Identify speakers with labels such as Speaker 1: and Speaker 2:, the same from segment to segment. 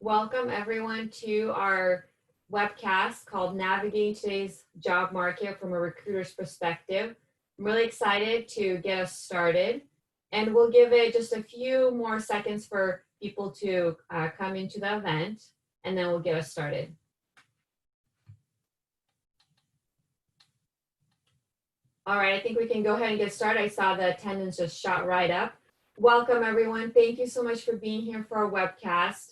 Speaker 1: Welcome everyone to our webcast called Navigating Today's Job Market from a Recruiter's Perspective. I'm really excited to get us started, and we'll give it just a few more seconds for people to come into the event, and then we'll get us started. All right, I think we can go ahead and get started. I saw the attendance just shot right up. Welcome everyone. Thank you so much for being here for our webcast.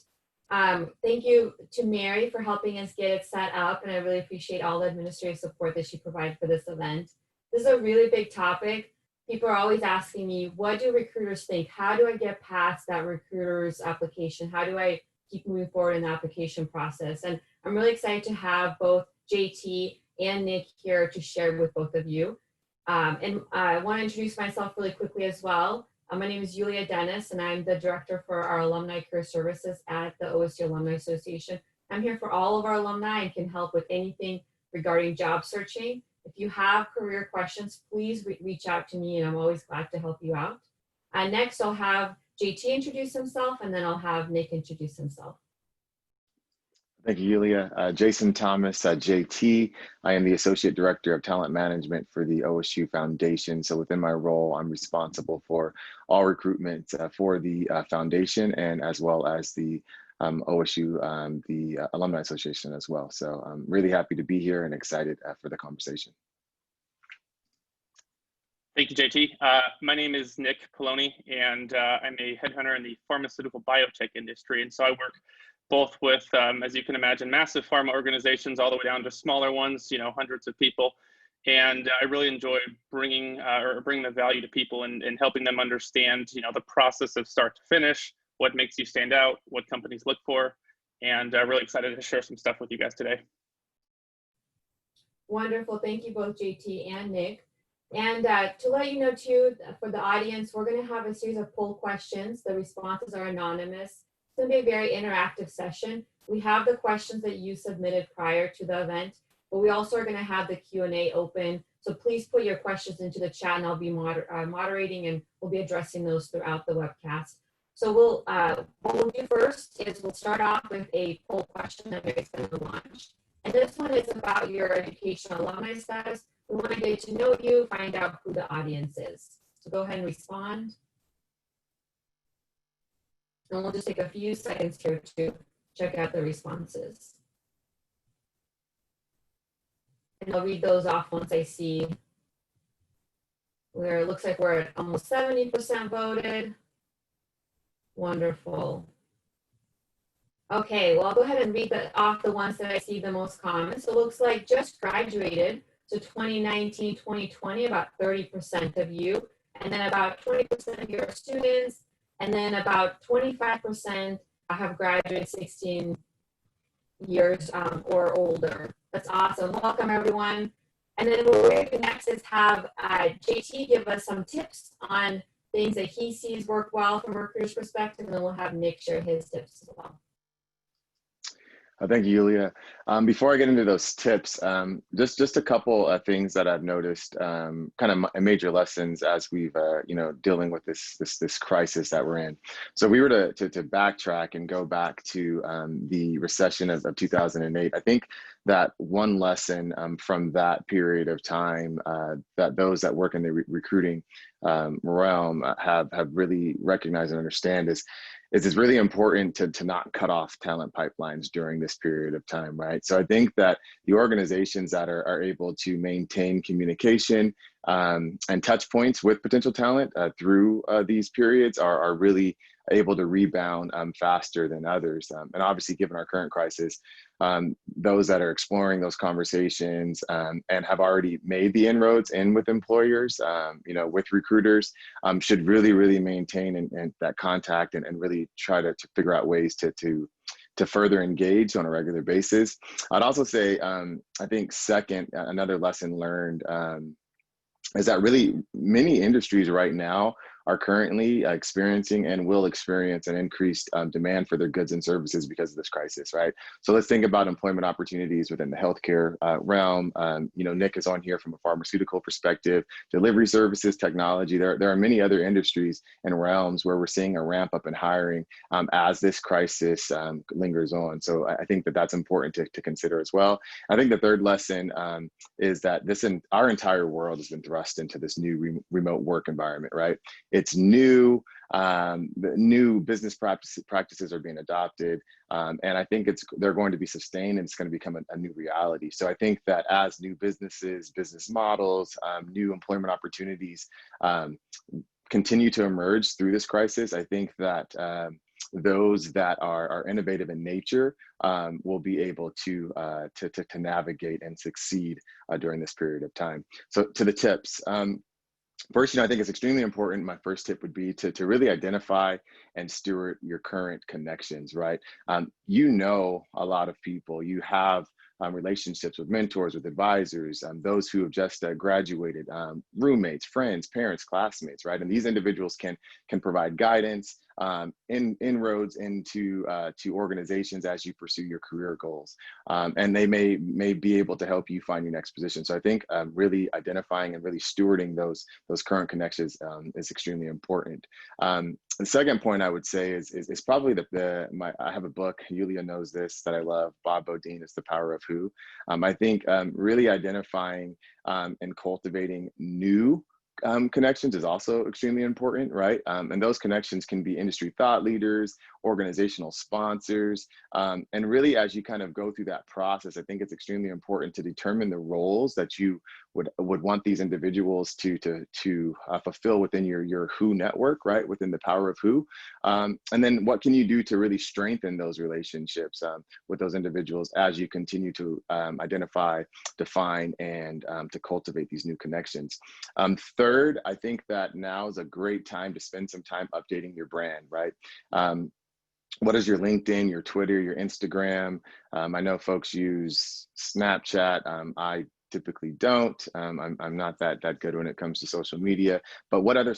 Speaker 1: Thank you to Mary for helping us get it set up, and I really appreciate all the administrative support that she provided for this event. This is a really big topic. People are always asking me, what do recruiters think? How do I get past that recruiter's application? How do I keep moving forward in the application process? And I'm really excited to have both JT and Nick here to share with both of you. And I want to introduce myself really quickly as well. My name is Yuliya Dennis, and I'm the director for our Alumni Career Services at the OSU Alumni Association. I'm here for all of our alumni and can help with anything regarding job searching. If you have career questions, please reach out to me, and I'm always glad to help you out. Next, I'll have JT introduce himself, and then I'll have Nick introduce himself.
Speaker 2: Thank you, Yuliya. Jason Thomas, JT. I am the Associate Director of Talent Management for the OSU Foundation. So within my role, I'm responsible for all recruitment for the foundation, and as well as the OSU, the Alumni Association as well. So I'm really happy to be here and excited for the conversation.
Speaker 3: Thank you, JT. My name is Nick Poloni, and I'm a headhunter in the pharmaceutical biotech industry. And so I work both with, as you can imagine, massive pharma organizations all the way down to smaller ones, hundreds of people. And I really enjoy bringing the value to people and helping them understand, the process of start to finish, what makes you stand out, what companies look for, and really excited to share some stuff with you guys today.
Speaker 1: Wonderful. Thank you both, JT and Nick. And to let you know too, for the audience, we're going to have a series of poll questions. The responses are anonymous. It's going to be a very interactive session. We have the questions that you submitted prior to the event, but we also are going to have the Q&A open. So please put your questions into the chat, and I'll be moderating, and we'll be addressing those throughout the webcast. So what we'll do first is we'll start off with a poll question that Mary's going to launch. And this one is about your educational alumni status. We want to get to know you, find out who the audience is. So go ahead and respond. And we'll just take a few seconds here to check out the responses. And I'll read those off once I see where it looks like we're at almost 70% voted. Wonderful. Okay, well, I'll go ahead and read off the ones that I see the most common. So it looks like just graduated. So 2019, 2020, about 30% of you. And then about 20% of you are students. And then about 25% have graduated 16 years or older. That's awesome. Welcome, everyone. And then what we're going to do next is have JT give us some tips on things that he sees work well from a recruiter's perspective, and then we'll have Nick share his tips as well.
Speaker 2: Thank you, Yuliya. Before I get into those tips, just a couple of things that I've noticed, kind of major lessons as we've, dealing with this crisis that we're in. So we were to backtrack and go back to the recession of 2008. I think that one lesson from that period of time that those that work in the recruiting realm have really recognized and understand is it's really important to not cut off talent pipelines during this period of time, right? So I think that the organizations that are able to maintain communication and touch points with potential talent through these periods are really able to rebound faster than others. And obviously, given our current crisis, those that are exploring those conversations and have already made the inroads in with employers, with recruiters, should really maintain and that contact and really try to figure out ways to further engage on a regular basis. I'd also say, I think second, another lesson learned is that really many industries right now are currently experiencing and will experience an increased demand for their goods and services because of this crisis, right? So let's think about employment opportunities within the healthcare realm. Nick is on here from a pharmaceutical perspective, delivery services, technology. There are many other industries and realms where we're seeing a ramp up in hiring as this crisis lingers on. So I think that that's important to consider as well. I think the third lesson is that our entire world has been thrust into this new remote work environment, right? It's new. The new business practices are being adopted, and I think they're going to be sustained, and it's going to become a new reality. So I think that as new businesses, business models, new employment opportunities continue to emerge through this crisis, I think that those that are innovative in nature will be able to navigate and succeed during this period of time. So to the tips. First, I think it's extremely important. My first tip would be to really identify and steward your current connections, right? A lot of people. You have relationships with mentors, with advisors, those who have just graduated, roommates, friends, parents, classmates, right? And these individuals can provide guidance, inroads into to organizations as you pursue your career goals, and they may be able to help you find your next position. So I think really identifying and really stewarding those current connections is extremely important. The second point I would say is probably I have a book, Yuliya knows this, that I love, Bob Bodine, is The Power of Who. I think really identifying and cultivating new connections is also extremely important, right? And those connections can be industry thought leaders, organizational sponsors, and really as you kind of go through that process, I think it's extremely important to determine the roles that you would want these individuals to fulfill within your Who network, right? Within the Power of Who, and then what can you do to really strengthen those relationships with those individuals as you continue to identify, define, and to cultivate these new connections. Third, I think that now is a great time to spend some time updating your brand, right? What is your LinkedIn, your Twitter, your Instagram? I know folks use Snapchat. I typically don't. I'm not that good when it comes to social media. But whatever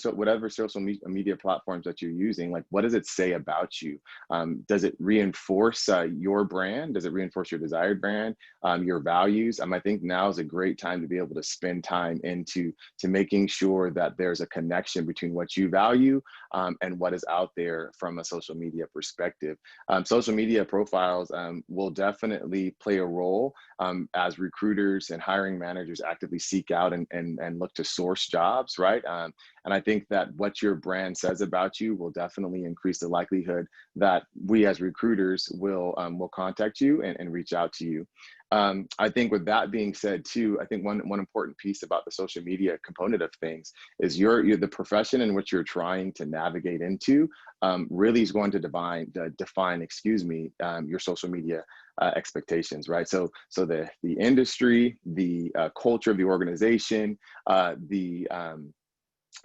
Speaker 2: social media platforms that you're using, like what does it say about you? Does it reinforce your brand? Does it reinforce your desired brand, your values? I think now is a great time to be able to spend time into making sure that there's a connection between what you value and what is out there from a social media perspective. Social media profiles will definitely play a role as recruiters and hiring managers actively seek out and look to source jobs, right? And I think that what your brand says about you will definitely increase the likelihood that we as recruiters will contact you and reach out to you. I think with that being said too, I think one important piece about the social media component of things is you're the profession in which you're trying to navigate into really is going to define your social media expectations, right? So the industry, the culture of the organization,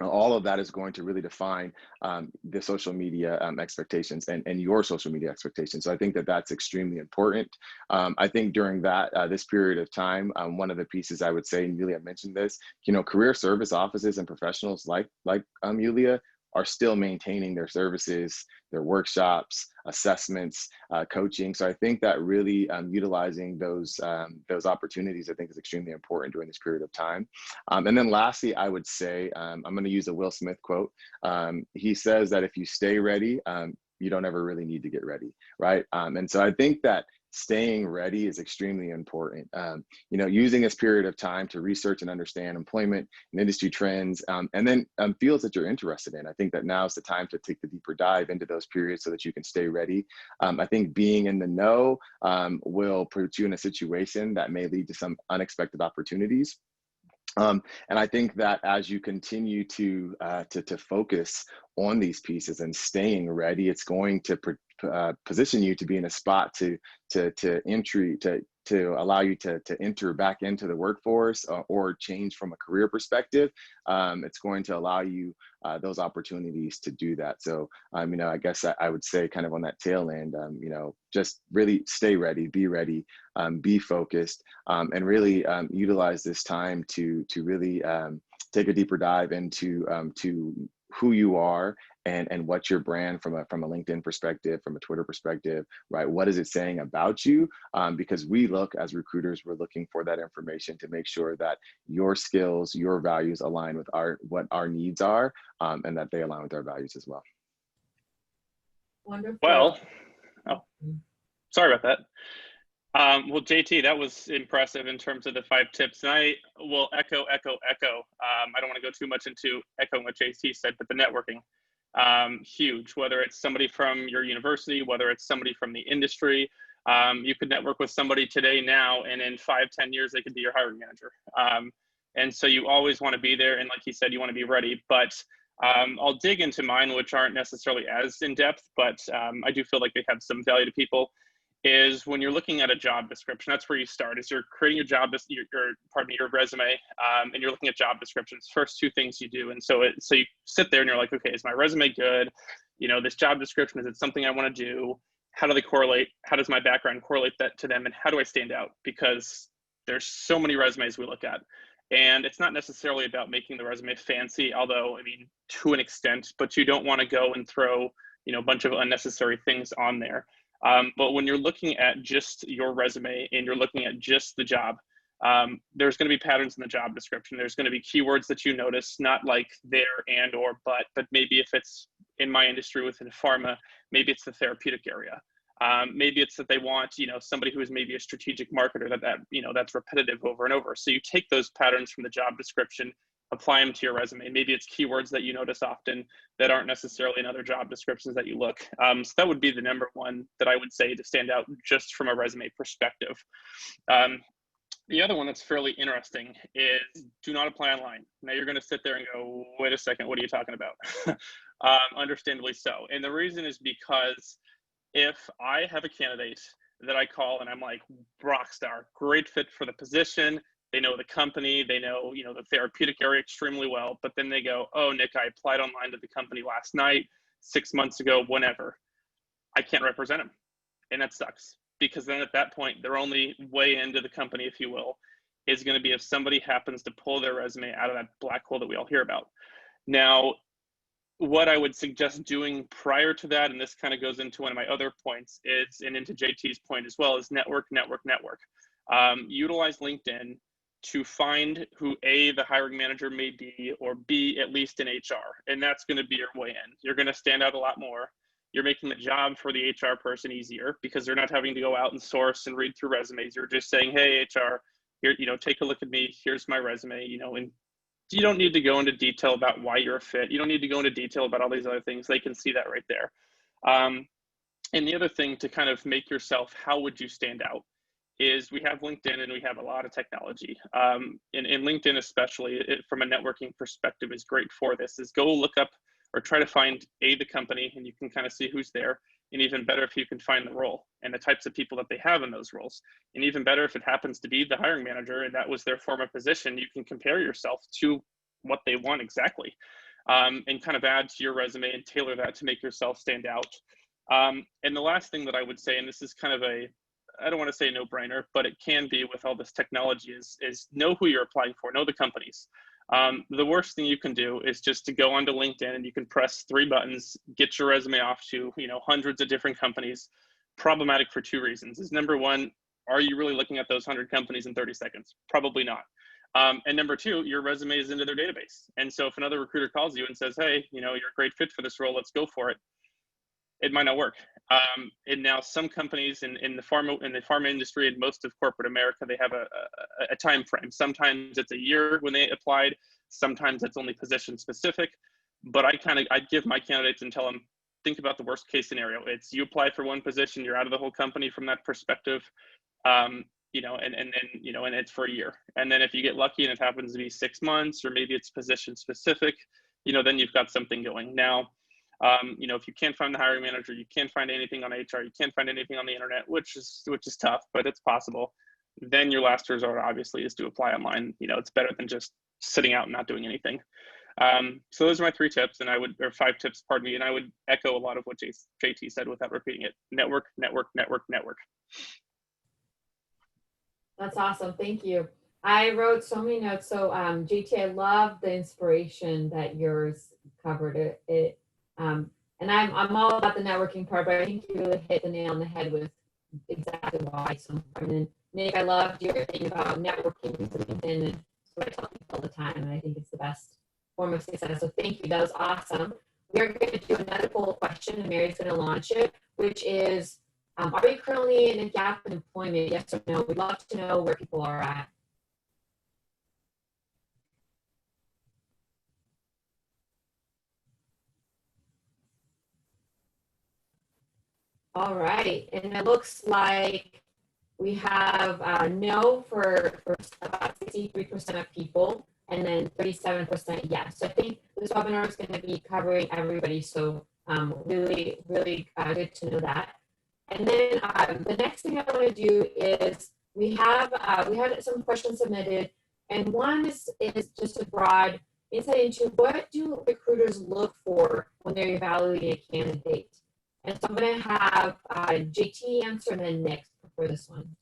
Speaker 2: all of that is going to really define the social media expectations and your social media expectations. So I think that that's extremely important. I think during this period of time, one of the pieces I would say, and Yuliya mentioned this, career service offices and professionals like Yuliya are still maintaining their services, their workshops, assessments, coaching. So I think that really utilizing those opportunities, I think, is extremely important during this period of time. And then lastly, I would say, I'm going to use a Will Smith quote. He says that if you stay ready, you don't ever really need to get ready, right? And so I think that staying ready is extremely important. Using this period of time to research and understand employment and industry trends, and then fields that you're interested in. I think that now is the time to take the deeper dive into those periods so that you can stay ready. I think being in the know will put you in a situation that may lead to some unexpected opportunities. And I think that as you continue to focus on these pieces and staying ready, it's going to position you to be in a spot to allow you to enter back into the workforce or change from a career perspective. It's going to allow you those opportunities to do that. So, I guess I would say kind of on that tail end, just really stay ready, be focused, and really utilize this time to really take a deeper dive into to who you are and what's your brand from a LinkedIn perspective, from a Twitter perspective, right? What is it saying about you? Because we look as recruiters, we're looking for that information to make sure that your skills, your values align with what our needs are, and that they align with our values as well.
Speaker 1: Wonderful.
Speaker 3: Well, oh, sorry about that. Well, JT, that was impressive in terms of the 5 tips. And I will echo. I don't want to go too much into echoing what JT said, but the networking, huge. Whether it's somebody from your university, whether it's somebody from the industry, you could network with somebody today now, and in 5-10 years, they could be your hiring manager. And so you always want to be there. And like he said, you want to be ready. But I'll dig into mine, which aren't necessarily as in depth, but I do feel like they have some value to people. Is when you're looking at a job description, that's where you start. Is you're creating your resume, and you're looking at job descriptions. First 2 things you do, and so you sit there and you're like, okay, is my resume good? You know, this job description, is it something I want to do? How do they correlate? How does my background correlate that to them? And how do I stand out? Because there's so many resumes we look at, and it's not necessarily about making the resume fancy, although I mean to an extent, but you don't want to go and throw a bunch of unnecessary things on there. But when you're looking at just your resume and you're looking at just the job, there's going to be patterns in the job description. There's going to be keywords that you notice, not like there and or but maybe if it's in my industry within pharma, maybe it's the therapeutic area. Maybe it's that they want, somebody who is maybe a strategic marketer that's repetitive over and over. So you take those patterns from the job description, apply them to your resume. Maybe it's keywords that you notice often that aren't necessarily in other job descriptions that you look. So that would be the number one that I would say to stand out just from a resume perspective. The other one that's fairly interesting is do not apply online. Now you're going to sit there and go, wait a second, what are you talking about? Understandably so. And the reason is because if I have a candidate that I call and I'm like, rock star, great fit for the position, they know the company, they know, the therapeutic area extremely well, but then they go, oh, Nick, I applied online to the company last night, 6 months ago, whenever. I can't represent them. And that sucks, because then at that point, their only way into the company, if you will, is going to be if somebody happens to pull their resume out of that black hole that we all hear about. Now, what I would suggest doing prior to that, and this kind of goes into one of my other points, and into JT's point as well, is network. Utilize LinkedIn to find who A, the hiring manager may be, or B, at least in HR. And that's going to be your way in. You're going to stand out a lot more. You're making the job for the HR person easier because they're not having to go out and source and read through resumes. You're just saying, hey, HR, here, take a look at me. Here's my resume, and you don't need to go into detail about why you're a fit. You don't need to go into detail about all these other things. They can see that right there. And the other thing to kind of make yourself, how would you stand out? Is we have LinkedIn and we have a lot of technology. And LinkedIn especially, from a networking perspective, is great for this, is go look up or try to find the company, and you can kind of see who's there. And even better if you can find the role and the types of people that they have in those roles. And even better if it happens to be the hiring manager and that was their former position, you can compare yourself to what they want exactly, and kind of add to your resume and tailor that to make yourself stand out. And the last thing that I would say, and this is kind of I don't want to say a no-brainer, but it can be with all this technology, is know who you're applying for, know the companies. The worst thing you can do is just to go onto LinkedIn and you can press 3 buttons, get your resume off to, hundreds of different companies. Problematic for 2 reasons. Is number one, are you really looking at those 100 companies in 30 seconds? Probably not. And number 2, your resume is into their database. And so if another recruiter calls you and says, hey, you're a great fit for this role, let's go for it, it might not work. And now some companies in the pharma industry and most of corporate America, they have a time frame. Sometimes it's a year when they applied. Sometimes it's only position specific. But I give my candidates and tell them, think about the worst case scenario. It's you apply for one position, you're out of the whole company from that perspective, and then it's for a year. And then if you get lucky and it happens to be 6 months, or maybe it's position specific, then you've got something going. Now, if you can't find the hiring manager, you can't find anything on HR, you can't find anything on the internet, which is tough, but it's possible. Then your last resort obviously is to apply online. It's better than just sitting out and not doing anything. So those are my 3 tips, or 5 tips, pardon me. And I would echo a lot of what JT said without repeating it. Network.
Speaker 1: That's awesome. Thank you. I wrote so many notes. So, JT, I love the inspiration that yours covered and I'm all about the networking part, but I think you really hit the nail on the head with exactly why it's so important. And Nick, I loved your thing about networking with LinkedIn, and what I tell people all the time, and I think it's the best form of success. So thank you, that was awesome. We're going to do another poll question, and Mary's going to launch it, which is, are we currently in a gap in employment? Yes or no? We'd love to know where people are at. All right, and it looks like we have no for about 63% of people, and then 37% yes. So I think this webinar is going to be covering everybody. So really, really good to know that. And then the next thing I want to do is we had some questions submitted, and one is just a broad insight into what do recruiters look for when they're evaluating a candidate. And so I'm going to have JT answer and then Nick for this one.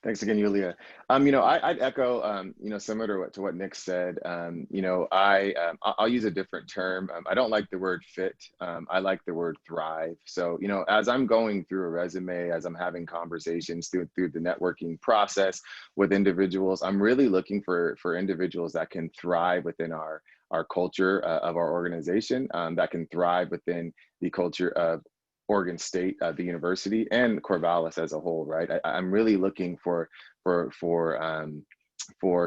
Speaker 2: Thanks again, Yuliya. I'd echo, similar to what Nick said. I'll use a different term. I don't like the word fit. I like the word thrive. So, as I'm going through a resume, as I'm having conversations through the networking process with individuals, I'm really looking for individuals that can thrive within our culture of our organization, that can thrive within the culture of Oregon State, the university, and Corvallis as a whole, right? I'm really looking for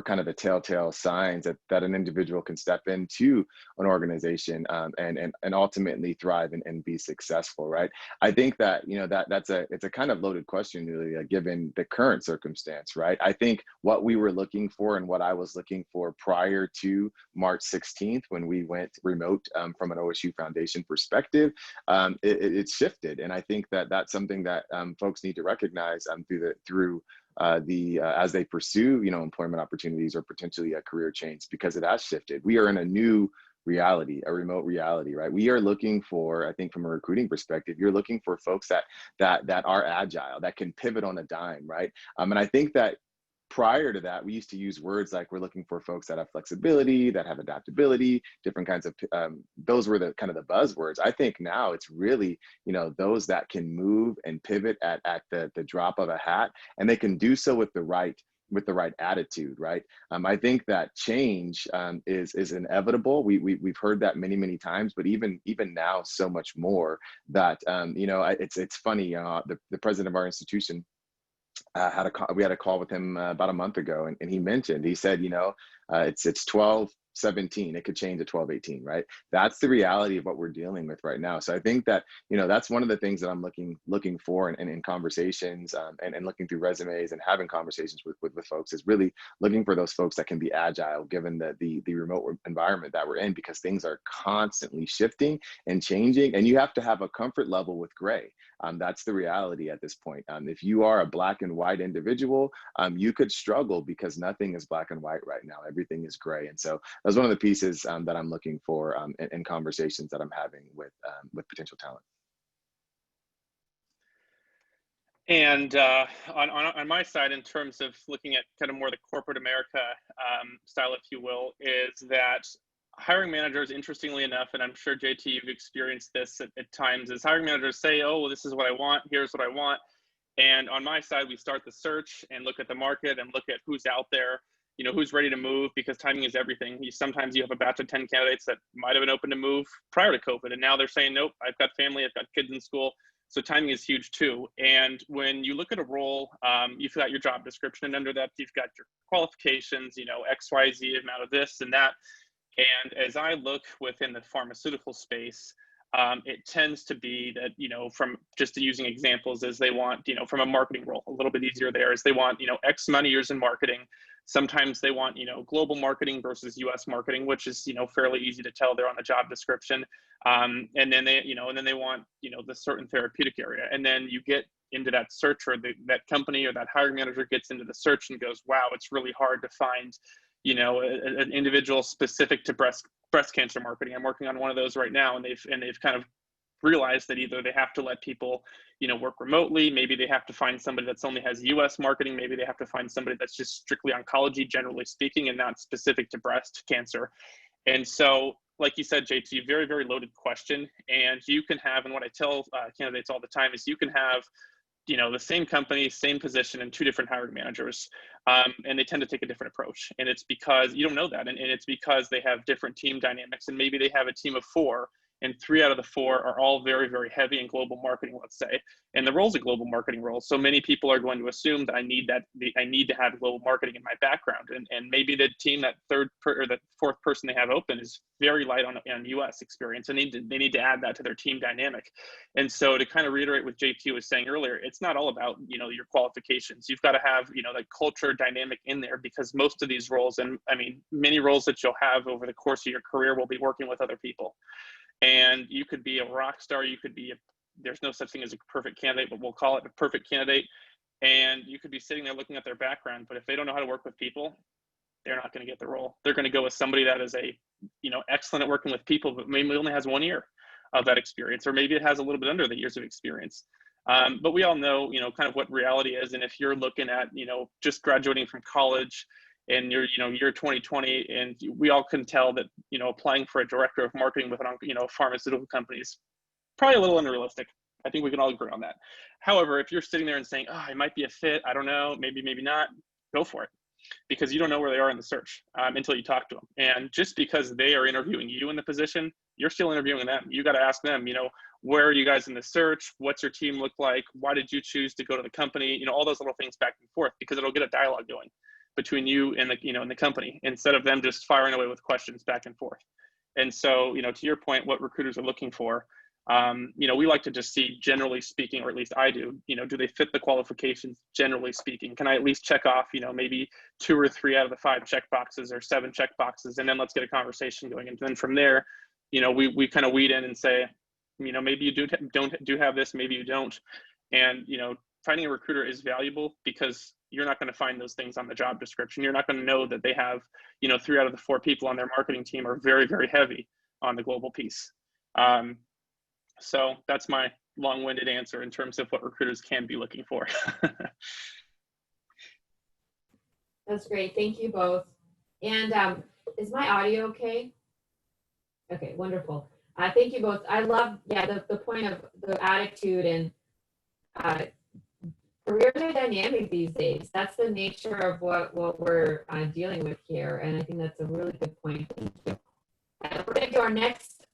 Speaker 2: kind of the telltale signs that an individual can step into an organization, and ultimately thrive and be successful, right? I think that it's a kind of loaded question, really, given the current circumstance, right? I think what we were looking for and what I was looking for prior to March 16th, when we went remote, from an OSU Foundation perspective, it's shifted, and I think that that's something that folks need to recognize through as they pursue, employment opportunities or potentially a career change, because it has shifted. We are in a new reality, a remote reality, right? We are looking for, I think from a recruiting perspective, you're looking for folks that are agile, that can pivot on a dime, right? And I think that prior to that, we used to use words like we're looking for folks that have flexibility, that have adaptability, different kinds of, those were the kind of the buzzwords. I think now it's really, those that can move and pivot at the drop of a hat, and they can do so with the right attitude, right? I think that change is inevitable. We've heard that many times, but even now, so much more that it's funny. The president of our institution, we had a call with him about a month ago, and he said, it's 12/17. It could change at 12/18, right? That's the reality of what we're dealing with right now. So I think that, that's one of the things that I'm looking for in conversations, and looking through resumes and having conversations with folks, is really looking for those folks that can be agile given the remote environment that we're in, because things are constantly shifting and changing, and you have to have a comfort level with gray. That's the reality at this point. If you are a black and white individual, you could struggle, because nothing is black and white right now. Everything is gray. And so that's one of the pieces that I'm looking for in conversations that I'm having with potential talent.
Speaker 3: And on my side, in terms of looking at kind of more the corporate America style, if you will, is that hiring managers, interestingly enough, and I'm sure JT, you've experienced this at times, is hiring managers say, oh, well, this is what I want, here's what I want. And on my side, we start the search and look at the market and look at who's out there, who's ready to move, because timing is everything. Sometimes you have a batch of 10 candidates that might have been open to move prior to COVID, and now they're saying, nope, I've got family, I've got kids in school. So timing is huge too. And when you look at a role, you've got your job description, and under that, you've got your qualifications, XYZ amount of this and that. And as I look within the pharmaceutical space, it tends to be that, from just using examples, as they want, from a marketing role, a little bit easier there, is they want, X amount of years in marketing. Sometimes they want, global marketing versus US marketing, which is, fairly easy to tell there on the job description. And then they want, the certain therapeutic area. And then you get into that search, or that company or that hiring manager gets into the search and goes, wow, it's really hard to find, an individual specific to breast cancer marketing. I'm working on one of those right now, and they've kind of realize that either they have to let people, work remotely, maybe they have to find somebody that's only has US marketing, maybe they have to find somebody that's just strictly oncology, generally speaking, and not specific to breast cancer. And so, like you said, JT, very, very loaded question. And you can have, and what I tell candidates all the time is you can have, the same company, same position, and two different hiring managers. And they tend to take a different approach. And it's because you don't know that. And it's because they have different team dynamics. And maybe they have a team of 4, and 3 out of the 4 are all very, very heavy in global marketing, let's say. And the role's a global marketing role. So many people are going to assume that I need to have global marketing in my background. And maybe the team, that fourth person they have open is very light on US experience. And they need to add that to their team dynamic. And so to kind of reiterate what JT was saying earlier, it's not all about, your qualifications. You've got to have, the culture dynamic in there, because most of these roles, and I mean, many roles that you'll have over the course of your career will be working with other people. And you could be a rock star, there's no such thing as a perfect candidate, but we'll call it a perfect candidate. And you could be sitting there looking at their background, but if they don't know how to work with people, they're not going to get the role. They're going to go with somebody that is excellent at working with people, but maybe only has 1 year of that experience, or maybe it has a little bit under the years of experience. But we all know, kind of what reality is. And if you're looking at, just graduating from college, and you're, year 2020, and we all can tell that, applying for a director of marketing with pharmaceutical companies, probably a little unrealistic. I think we can all agree on that. However, if you're sitting there and saying, oh, I might be a fit, I don't know, maybe not, go for it. Because you don't know where they are in the search until you talk to them. And just because they are interviewing you in the position, you're still interviewing them. You got to ask them, where are you guys in the search? What's your team look like? Why did you choose to go to the company? All those little things back and forth, because it'll get a dialogue going between you and the company, instead of them just firing away with questions back and forth. And so, to your point, what recruiters are looking for, we like to just see, generally speaking, or at least I do, do they fit the qualifications, generally speaking? Can I at least check off, maybe 2 or 3 out of the 5 check boxes, or 7 check boxes, and then let's get a conversation going. And then from there, we kind of weed in and say, maybe you do have this, maybe you don't. And, finding a recruiter is valuable, because you're not going to find those things on the job description. You're not going to know that they have, 3 out of the 4 people on their marketing team are very, very heavy on the global piece. So that's my long-winded answer in terms of what recruiters can be looking for.
Speaker 1: That's great. Thank you both. And is my audio okay? Okay, wonderful. Thank you both. I love, the point of the attitude, and careers are dynamic these days. That's the nature of what we're dealing with here. And I think that's a really good point. Thank you. We're going to do our next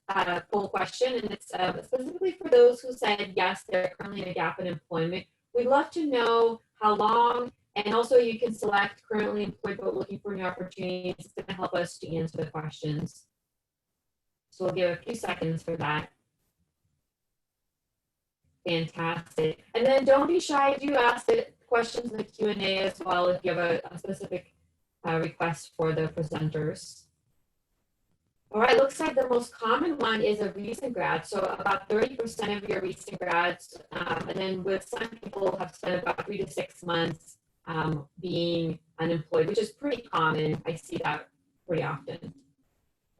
Speaker 1: poll question, and it's specifically for those who said yes, they're currently in a gap in employment. We'd love to know how long, and also you can select currently employed but looking for new opportunities. It's going to help us to answer the questions. So we'll give a few seconds for that. Fantastic. And then don't be shy. Do ask the questions in the Q&A as well if you have a specific request for the presenters. All right, looks like the most common one is a recent grad. So about 30% of your recent grads, and then with some people have spent about 3 to 6 months being unemployed, which is pretty common. I see that pretty often.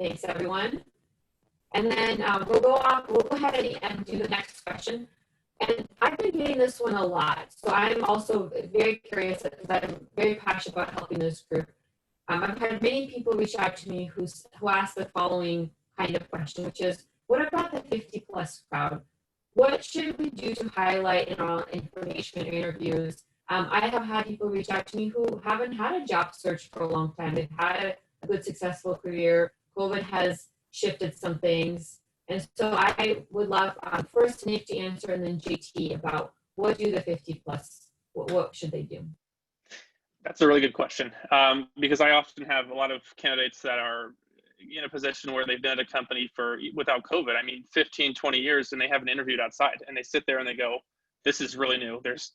Speaker 1: Thanks, everyone. And then we'll go ahead and do the next question. And I've been getting this one a lot. So I'm also very curious, because I'm very passionate about helping this group. I've had many people reach out to me who ask the following kind of question, which is, what about the 50+ crowd? What should we do to highlight in our information interviews? I have had people reach out to me who haven't had a job search for a long time. They've had a good, successful career. COVID has shifted some things. And so I would love first Nick to answer, and then JT about what do the 50+, what should they do?
Speaker 3: That's a really good question, because I often have a lot of candidates that are in a position where they've been at a company without COVID, 15, 20 years, and they haven't interviewed outside, and they sit there and they go, this is really new. There's,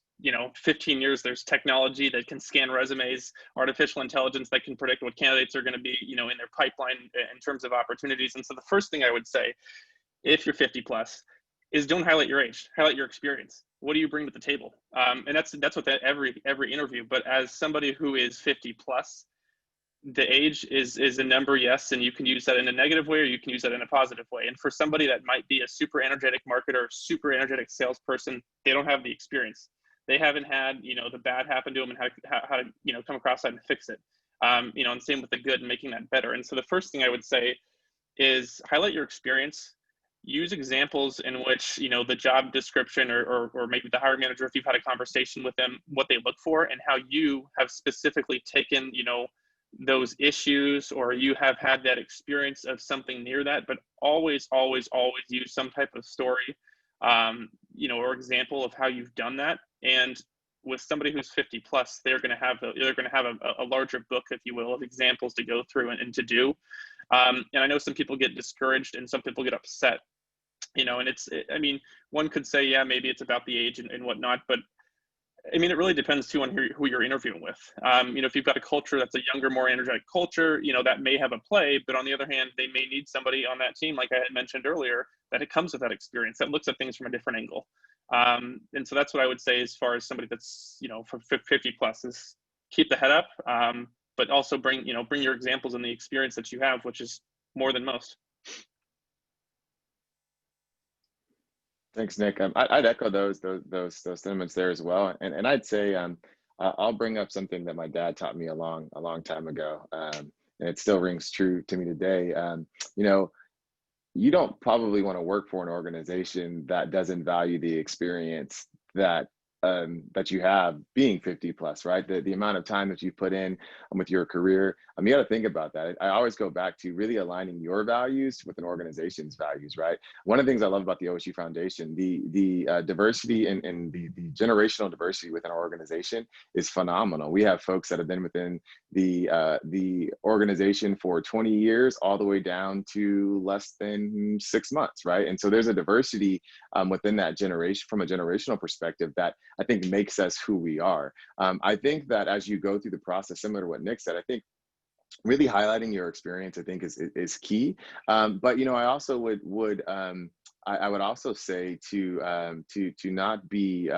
Speaker 3: 15 years, there's technology that can scan resumes, artificial intelligence that can predict what candidates are going to be, in their pipeline in terms of opportunities. And so the first thing I would say, if you're 50+, is don't highlight your age, highlight your experience. What do you bring to the table? And that's with every interview. But as somebody who is 50+, the age is a number, yes, and you can use that in a negative way or you can use that in a positive way. And for somebody that might be a super energetic marketer, super energetic salesperson, they don't have the experience. They haven't had, the bad happen to them and how to, come across that and fix it. And same with the good and making that better. And so the first thing I would say is highlight your experience. Use examples in which, the job description or maybe the hiring manager, if you've had a conversation with them, what they look for and how you have specifically taken, those issues, or you have had that experience of something near that, but always use some type of story, or example of how you've done that. And with somebody who's 50 plus, they're going to have a larger book, if you will, of examples to go through and to do. And I know some people get discouraged and some people get upset, and one could say, yeah, maybe it's about the age and whatnot, but it really depends too on who you're interviewing with. If you've got a culture that's a younger, more energetic culture, that may have a play, but on the other hand, they may need somebody on that team, like I had mentioned earlier, that it comes with that experience, that looks at things from a different angle. And so that's what I would say as far as somebody that's, for 50 plus is keep the head up, but also bring your examples and the experience that you have, which is more than most.
Speaker 2: Thanks, Nick. I'd echo those sentiments there as well, and I'd say I'll bring up something that my dad taught me a long time ago, and it still rings true to me today. You don't probably want to work for an organization that doesn't value the experience that you have being 50 plus, right? The amount of time that you put in with your career. You got to think about that. I always go back to really aligning your values with an organization's values, right? One of the things I love about the OSU Foundation, the diversity and the generational diversity within our organization is phenomenal. We have folks that have been within the organization for 20 years, all the way down to less than 6 months, right? And so there's a diversity within that generation, from a generational perspective, that I think makes us who we are. I think that as you go through the process, similar to what Nick said, I think really highlighting your experience, I think is key. But I also would I would also say to not be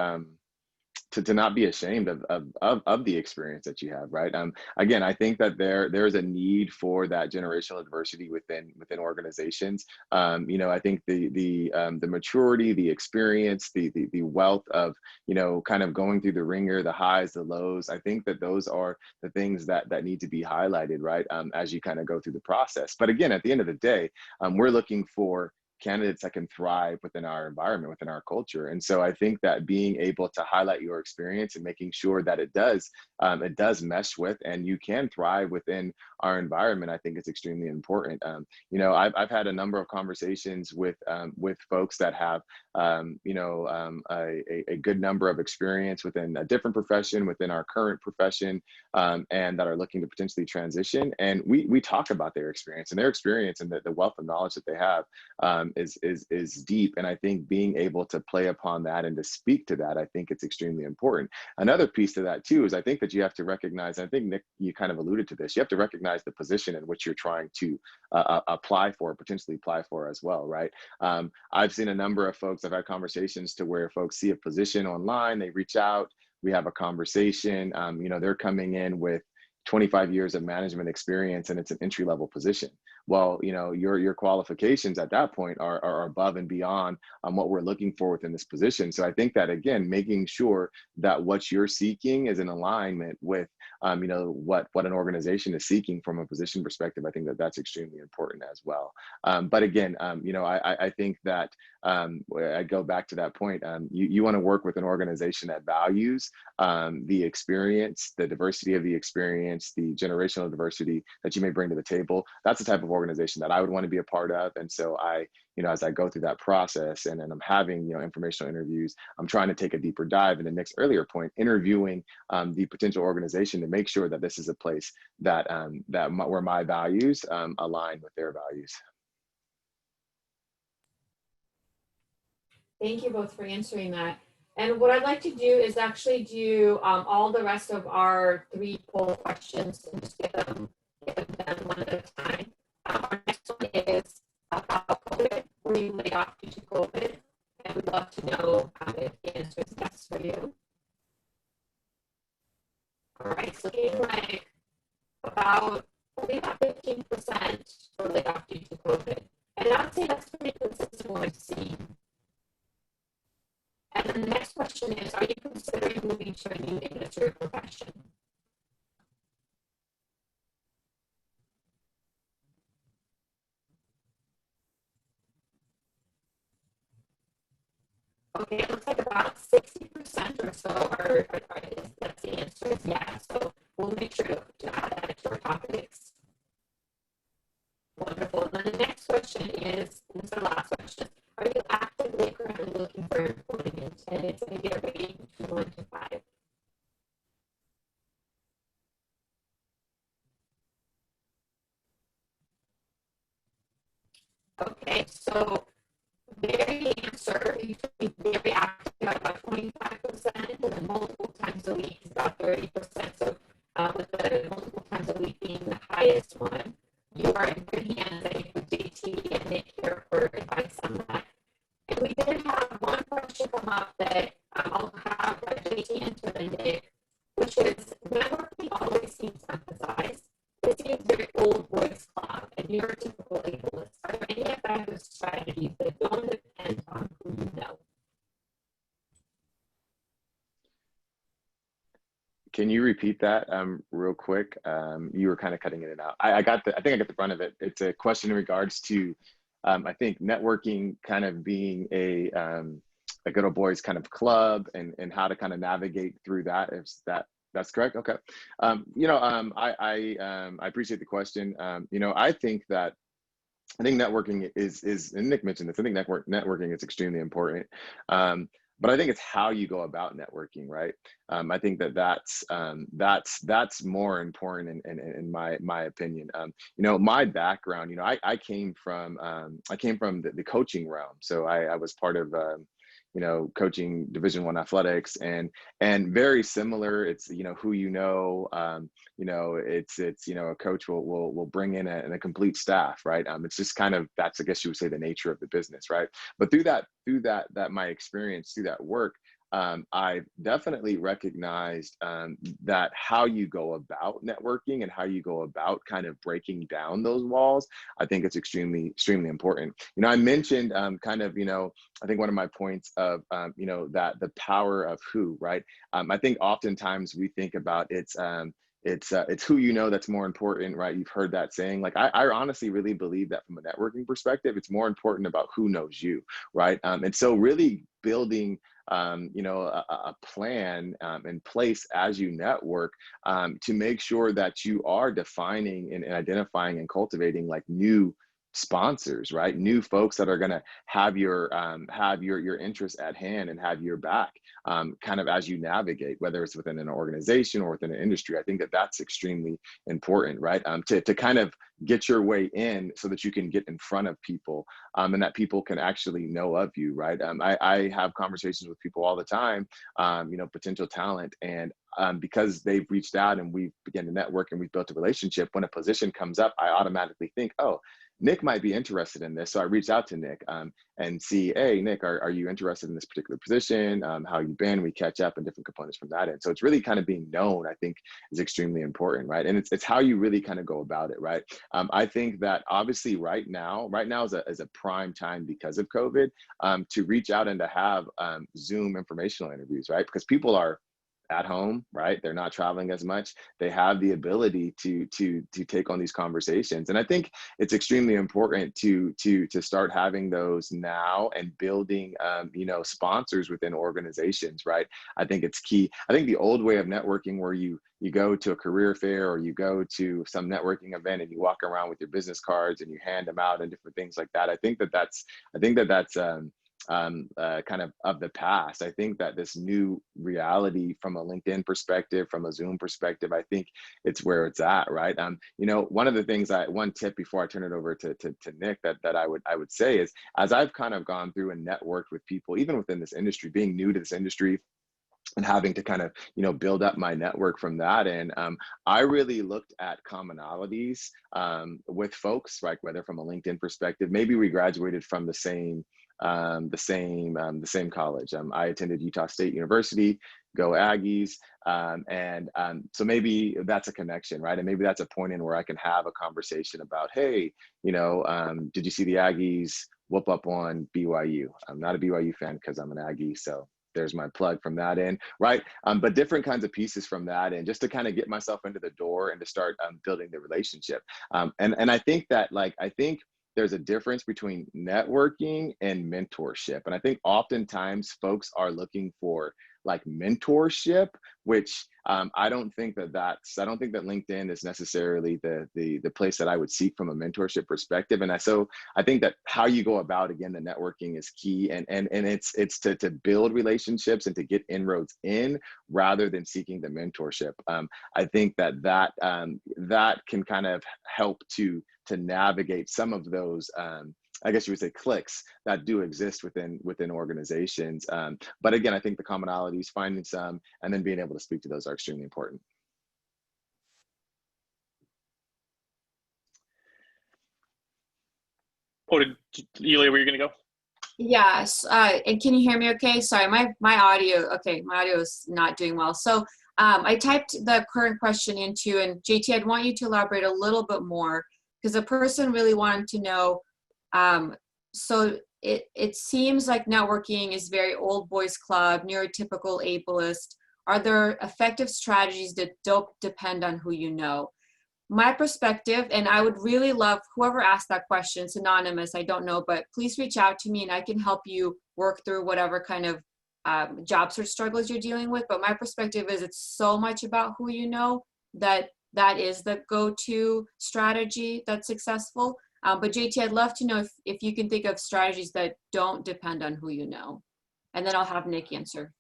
Speaker 2: to not be ashamed of the experience that you have, right? Again, I think that there's a need for that generational diversity within organizations. I think the maturity, the experience, the wealth of kind of going through the ringer, the highs, the lows. I think that those are the things that need to be highlighted, right? As you kind of go through the process. But again, at the end of the day, we're looking for candidates that can thrive within our environment, within our culture. And so I think that being able to highlight your experience and making sure that it does mesh with, and you can thrive within our environment, I think is extremely important. I've had a number of conversations with folks that have, a good number of experience within a different profession, within our current profession, and that are looking to potentially transition. And we talk about their experience and the wealth of knowledge that they have, is deep. And I think being able to play upon that and to speak to that, I think it's extremely important. Another piece to that too, is I think that you have to recognize, and I think Nick, you kind of alluded to this, you have to recognize the position in which you're trying to potentially apply for as well, right? I've seen a number of folks, I've had conversations to where folks see a position online, they reach out, we have a conversation, they're coming in with 25 years of management experience and it's an entry-level position. Well, your qualifications at that point are above and beyond what we're looking for within this position. So I think that, again, making sure that what you're seeking is in alignment with, what an organization is seeking from a position perspective, I think that that's extremely important as well. But again, I think that I go back to that point. You want to work with an organization that values the experience, the diversity of the experience, the generational diversity that you may bring to the table. That's the type of organization that I would want to be a part of. And so as I go through that process and I'm having, informational interviews, I'm trying to take a deeper dive into Nick's earlier point, interviewing the potential organization to make sure that this is a place that where my values align with their values.
Speaker 1: Thank you both for answering that. And what I'd like to do is actually do all the rest of our 3 poll questions and just give them one at a time. Our next one is about COVID. Were you laid off due to COVID? And we'd love to know if the answer is yes for you. All right, so looking like about only about 15% were laid off due to COVID. And I would say that's pretty consistent with what I've seen. And then the next question is, are you considering moving to a new industry or profession? Okay, it looks like about 60% or so that's the answer is yeah. So we'll make sure to add that to our topics. Wonderful. And then the next question is, and this is the last question, are you actively currently looking for employment? And it's going to be a rating between 1 to 5. Okay, so very answer, you should be very active, about 25%, and then multiple times a week is about 30%. So with the multiple times a week being the highest one, you are in good hands. I think with JT and Nick here for advice on that. And we did have one question come up that I'll have JT answer and Nick, which is networking always seems emphasized. It seems very old boys club and neurotypical ableists. Are there any effective strategies that don't depend on who you know?
Speaker 2: Can you repeat that real quick? You were kind of cutting in and out. I think I got the front of it. It's a question in regards to, I think networking kind of being a good old boys kind of club and how to kind of navigate through that. If that's correct. Okay. I appreciate the question. I think networking is, and Nick mentioned this, I think networking is extremely important. But I think it's how you go about networking, right? I think that's more important in my opinion. My background, I came from the coaching realm. So I was part of coaching Division I athletics and very similar. It's who it's a coach will bring in a complete staff, right? It's just kind of, that's, I guess you would say, the nature of the business, right? But through that my experience, through that work, I've definitely recognized that how you go about networking and how you go about kind of breaking down those walls, I think it's extremely, extremely important. I mentioned I think one of my points of, that the power of who, right? I think oftentimes we think about it's who that's more important, right? You've heard that saying. Like, I honestly really believe that from a networking perspective, it's more important about who knows you, right? And so really building a plan in place as you network to make sure that you are defining and identifying and cultivating like new sponsors, right? New folks that are going to have your interests at hand and have your back kind of as you navigate, whether it's within an organization or within an industry. I think that's extremely important, right? To kind of get your way in so that you can get in front of people and that people can actually know of you, right? I have conversations with people all the time, potential talent, and because they've reached out and we've begun to network and we've built a relationship, when a position comes up, I automatically think, oh, Nick might be interested in this. So I reach out to Nick and see, hey, Nick, are you interested in this particular position? How you been? We catch up and different components from that. And so it's really kind of being known, I think, is extremely important, right? And it's how you really kind of go about it, right? I think that obviously right now is a prime time because of COVID to reach out and to have Zoom informational interviews, right? Because people are at home, right? They're not traveling as much. They have the ability to take on these conversations. And I think it's extremely important to start having those now and building, sponsors within organizations, right? I think it's key. I think the old way of networking where you go to a career fair or you go to some networking event and you walk around with your business cards and you hand them out and different things like that. I think that's kind of the past. I think that this new reality from a LinkedIn perspective, from a Zoom perspective, I think it's where it's at, right? One of the things one tip before I turn it over to Nick that I would say is, as I've kind of gone through and networked with people, even within this industry, being new to this industry, and having to kind of, build up my network from that. And I really looked at commonalities with folks, like whether from a LinkedIn perspective, maybe we graduated from the same college. I attended Utah State University. go Aggies. So maybe that's a connection, right? And maybe that's a point in where I can have a conversation about, hey, did you see the Aggies whoop up on BYU? I'm not a BYU fan because I'm an Aggie, so there's my plug from that end, right? But different kinds of pieces from that, and just to kind of get myself into the door and to start building the relationship. And I think that, I think there's a difference between networking and mentorship. And I think oftentimes folks are looking for mentorship, which I don't think that LinkedIn is necessarily the place that I would seek from a mentorship perspective. And so I think that how you go about, again, the networking is key, and it's to build relationships and to get inroads in rather than seeking the mentorship. I think that can kind of help to navigate some of those I guess you would say cliques that do exist within organizations. But again, I think the commonalities, finding some, and then being able to speak to those are extremely important.
Speaker 3: Yuliya, were you going to go?
Speaker 1: Yes. And can you hear me okay? Sorry, my audio is not doing well. So I typed the current question into, and JT, I'd want you to elaborate a little bit more, because the person really wanted to know, so it seems like networking is very old boys club, neurotypical ableist. Are there effective strategies that don't depend on who you know? My perspective, and I would really love whoever asked that question, it's anonymous, I don't know, but please reach out to me and I can help you work through whatever kind of job search struggles you're dealing with. But my perspective is it's so much about who you know that is the go-to strategy that's successful. But JT, I'd love to know if you can think of strategies that don't depend on who you know. And then I'll have Nick answer.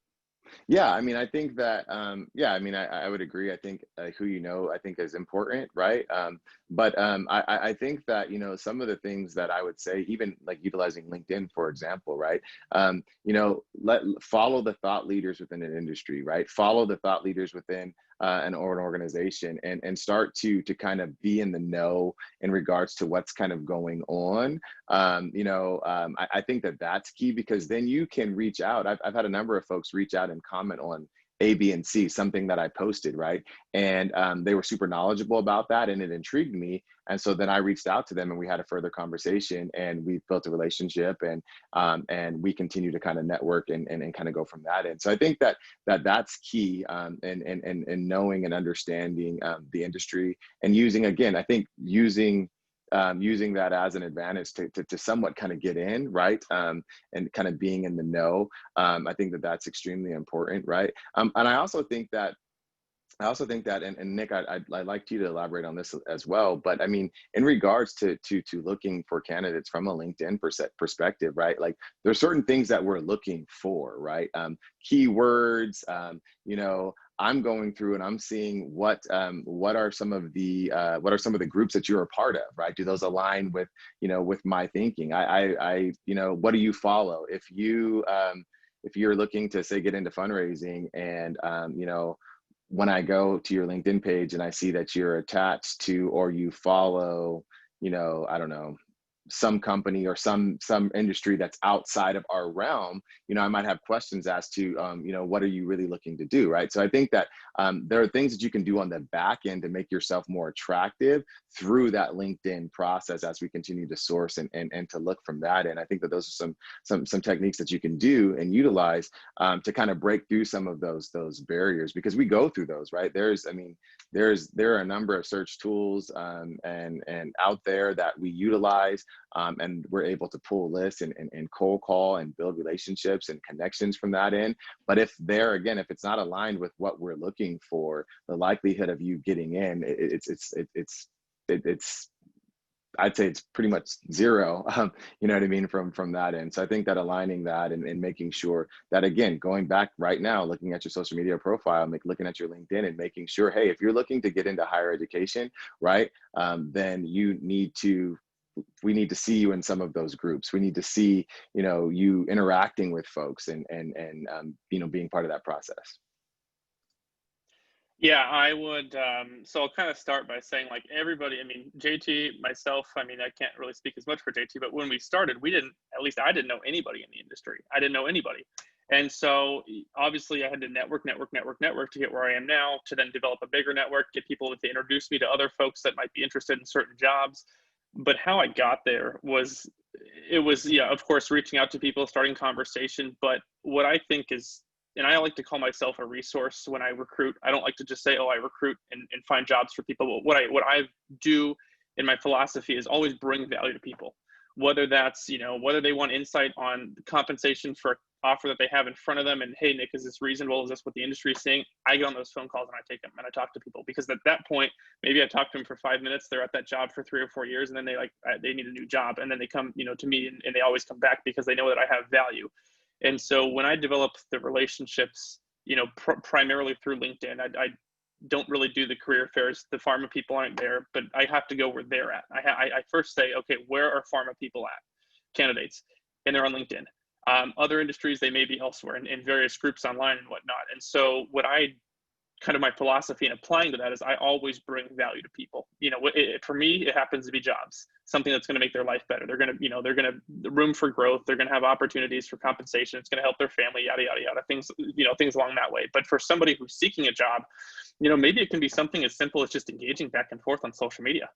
Speaker 2: Yeah, I mean, I think that, I would agree. I think who you know, I think is important, right? But I think that, some of the things that I would say, even utilizing LinkedIn, for example, right? Follow the thought leaders within an industry, right? Follow the thought leaders within an organization, and start to kind of be in the know in regards to what's kind of going on. I think that that's key, because then you can reach out. I've had a number of folks reach out and comment on A, B, and C, something that I posted, right? And they were super knowledgeable about that, and it intrigued me. And so then I reached out to them, and we had a further conversation, and we built a relationship, and we continue to kind of network and kind of go from that. And so I think that's key, and knowing and understanding the industry, and using that as an advantage to somewhat kind of get in, right? And kind of being in the know. I think that's extremely important, right? And I also think that, and Nick, I'd like you to elaborate on this as well. But I mean, in regards to looking for candidates from a LinkedIn perspective, right? There's certain things that we're looking for, right? Keywords, I'm going through and I'm seeing what are some of the groups that you're a part of, right? Do those align with my thinking? What do you follow? If you're looking to, say, get into fundraising, and when I go to your LinkedIn page and I see that you're attached to, or you follow, I don't know, some company or some industry that's outside of our realm, I might have questions as to, what are you really looking to do, right? So I think that there are things that you can do on the back end to make yourself more attractive through that LinkedIn process as we continue to source and to look from that. And I think that those are some techniques that you can do and utilize to kind of break through some of those barriers, because we go through those, right? There are a number of search tools and out there that we utilize, and we're able to pull lists and cold call and build relationships and connections from that end. But if it's not aligned with what we're looking for, the likelihood of you getting in, I'd say it's pretty much zero, you know what I mean, from that end. So I think that aligning that and making sure that, again, going back right now, looking at your social media profile, looking at your LinkedIn, and making sure, hey, if you're looking to get into higher education, right, then we need to see you in some of those groups. We need to see, you interacting with folks and being part of that process.
Speaker 3: Yeah, I would. So I'll kind of start by saying, everybody, JT, myself, I can't really speak as much for JT, but when we started, at least I didn't know anybody in the industry. I didn't know anybody. And so obviously I had to network to get where I am now, to then develop a bigger network, get people to introduce me to other folks that might be interested in certain jobs. But how I got there was, yeah, of course, reaching out to people, starting conversation. But what I think is, and I like to call myself a resource when I recruit. I don't like to just say, oh, I recruit and find jobs for people. But what I do in my philosophy is always bring value to people, whether that's, whether they want insight on compensation for offer that they have in front of them, and hey, Nick, is this reasonable? Is this what the industry is saying? I get on those phone calls and I take them and I talk to people, because at that point, maybe I talk to them for 5 minutes, they're at that job for 3 or 4 years, and then they need a new job, and then they come to me, and they always come back because they know that I have value. And so when I develop the relationships, primarily through LinkedIn, I don't really do the career fairs. The pharma people aren't there, but I have to go where they're at. I first say, okay, where are pharma people at? Candidates, and they're on LinkedIn. Other industries, they may be elsewhere in various groups online and whatnot. And so my philosophy in applying to that is I always bring value to people. For me, it happens to be jobs, something that's going to make their life better. They're going to room for growth. They're going to have opportunities for compensation. It's going to help their family, yada, yada, yada, things along that way. But for somebody who's seeking a job, maybe it can be something as simple as just engaging back and forth on social media.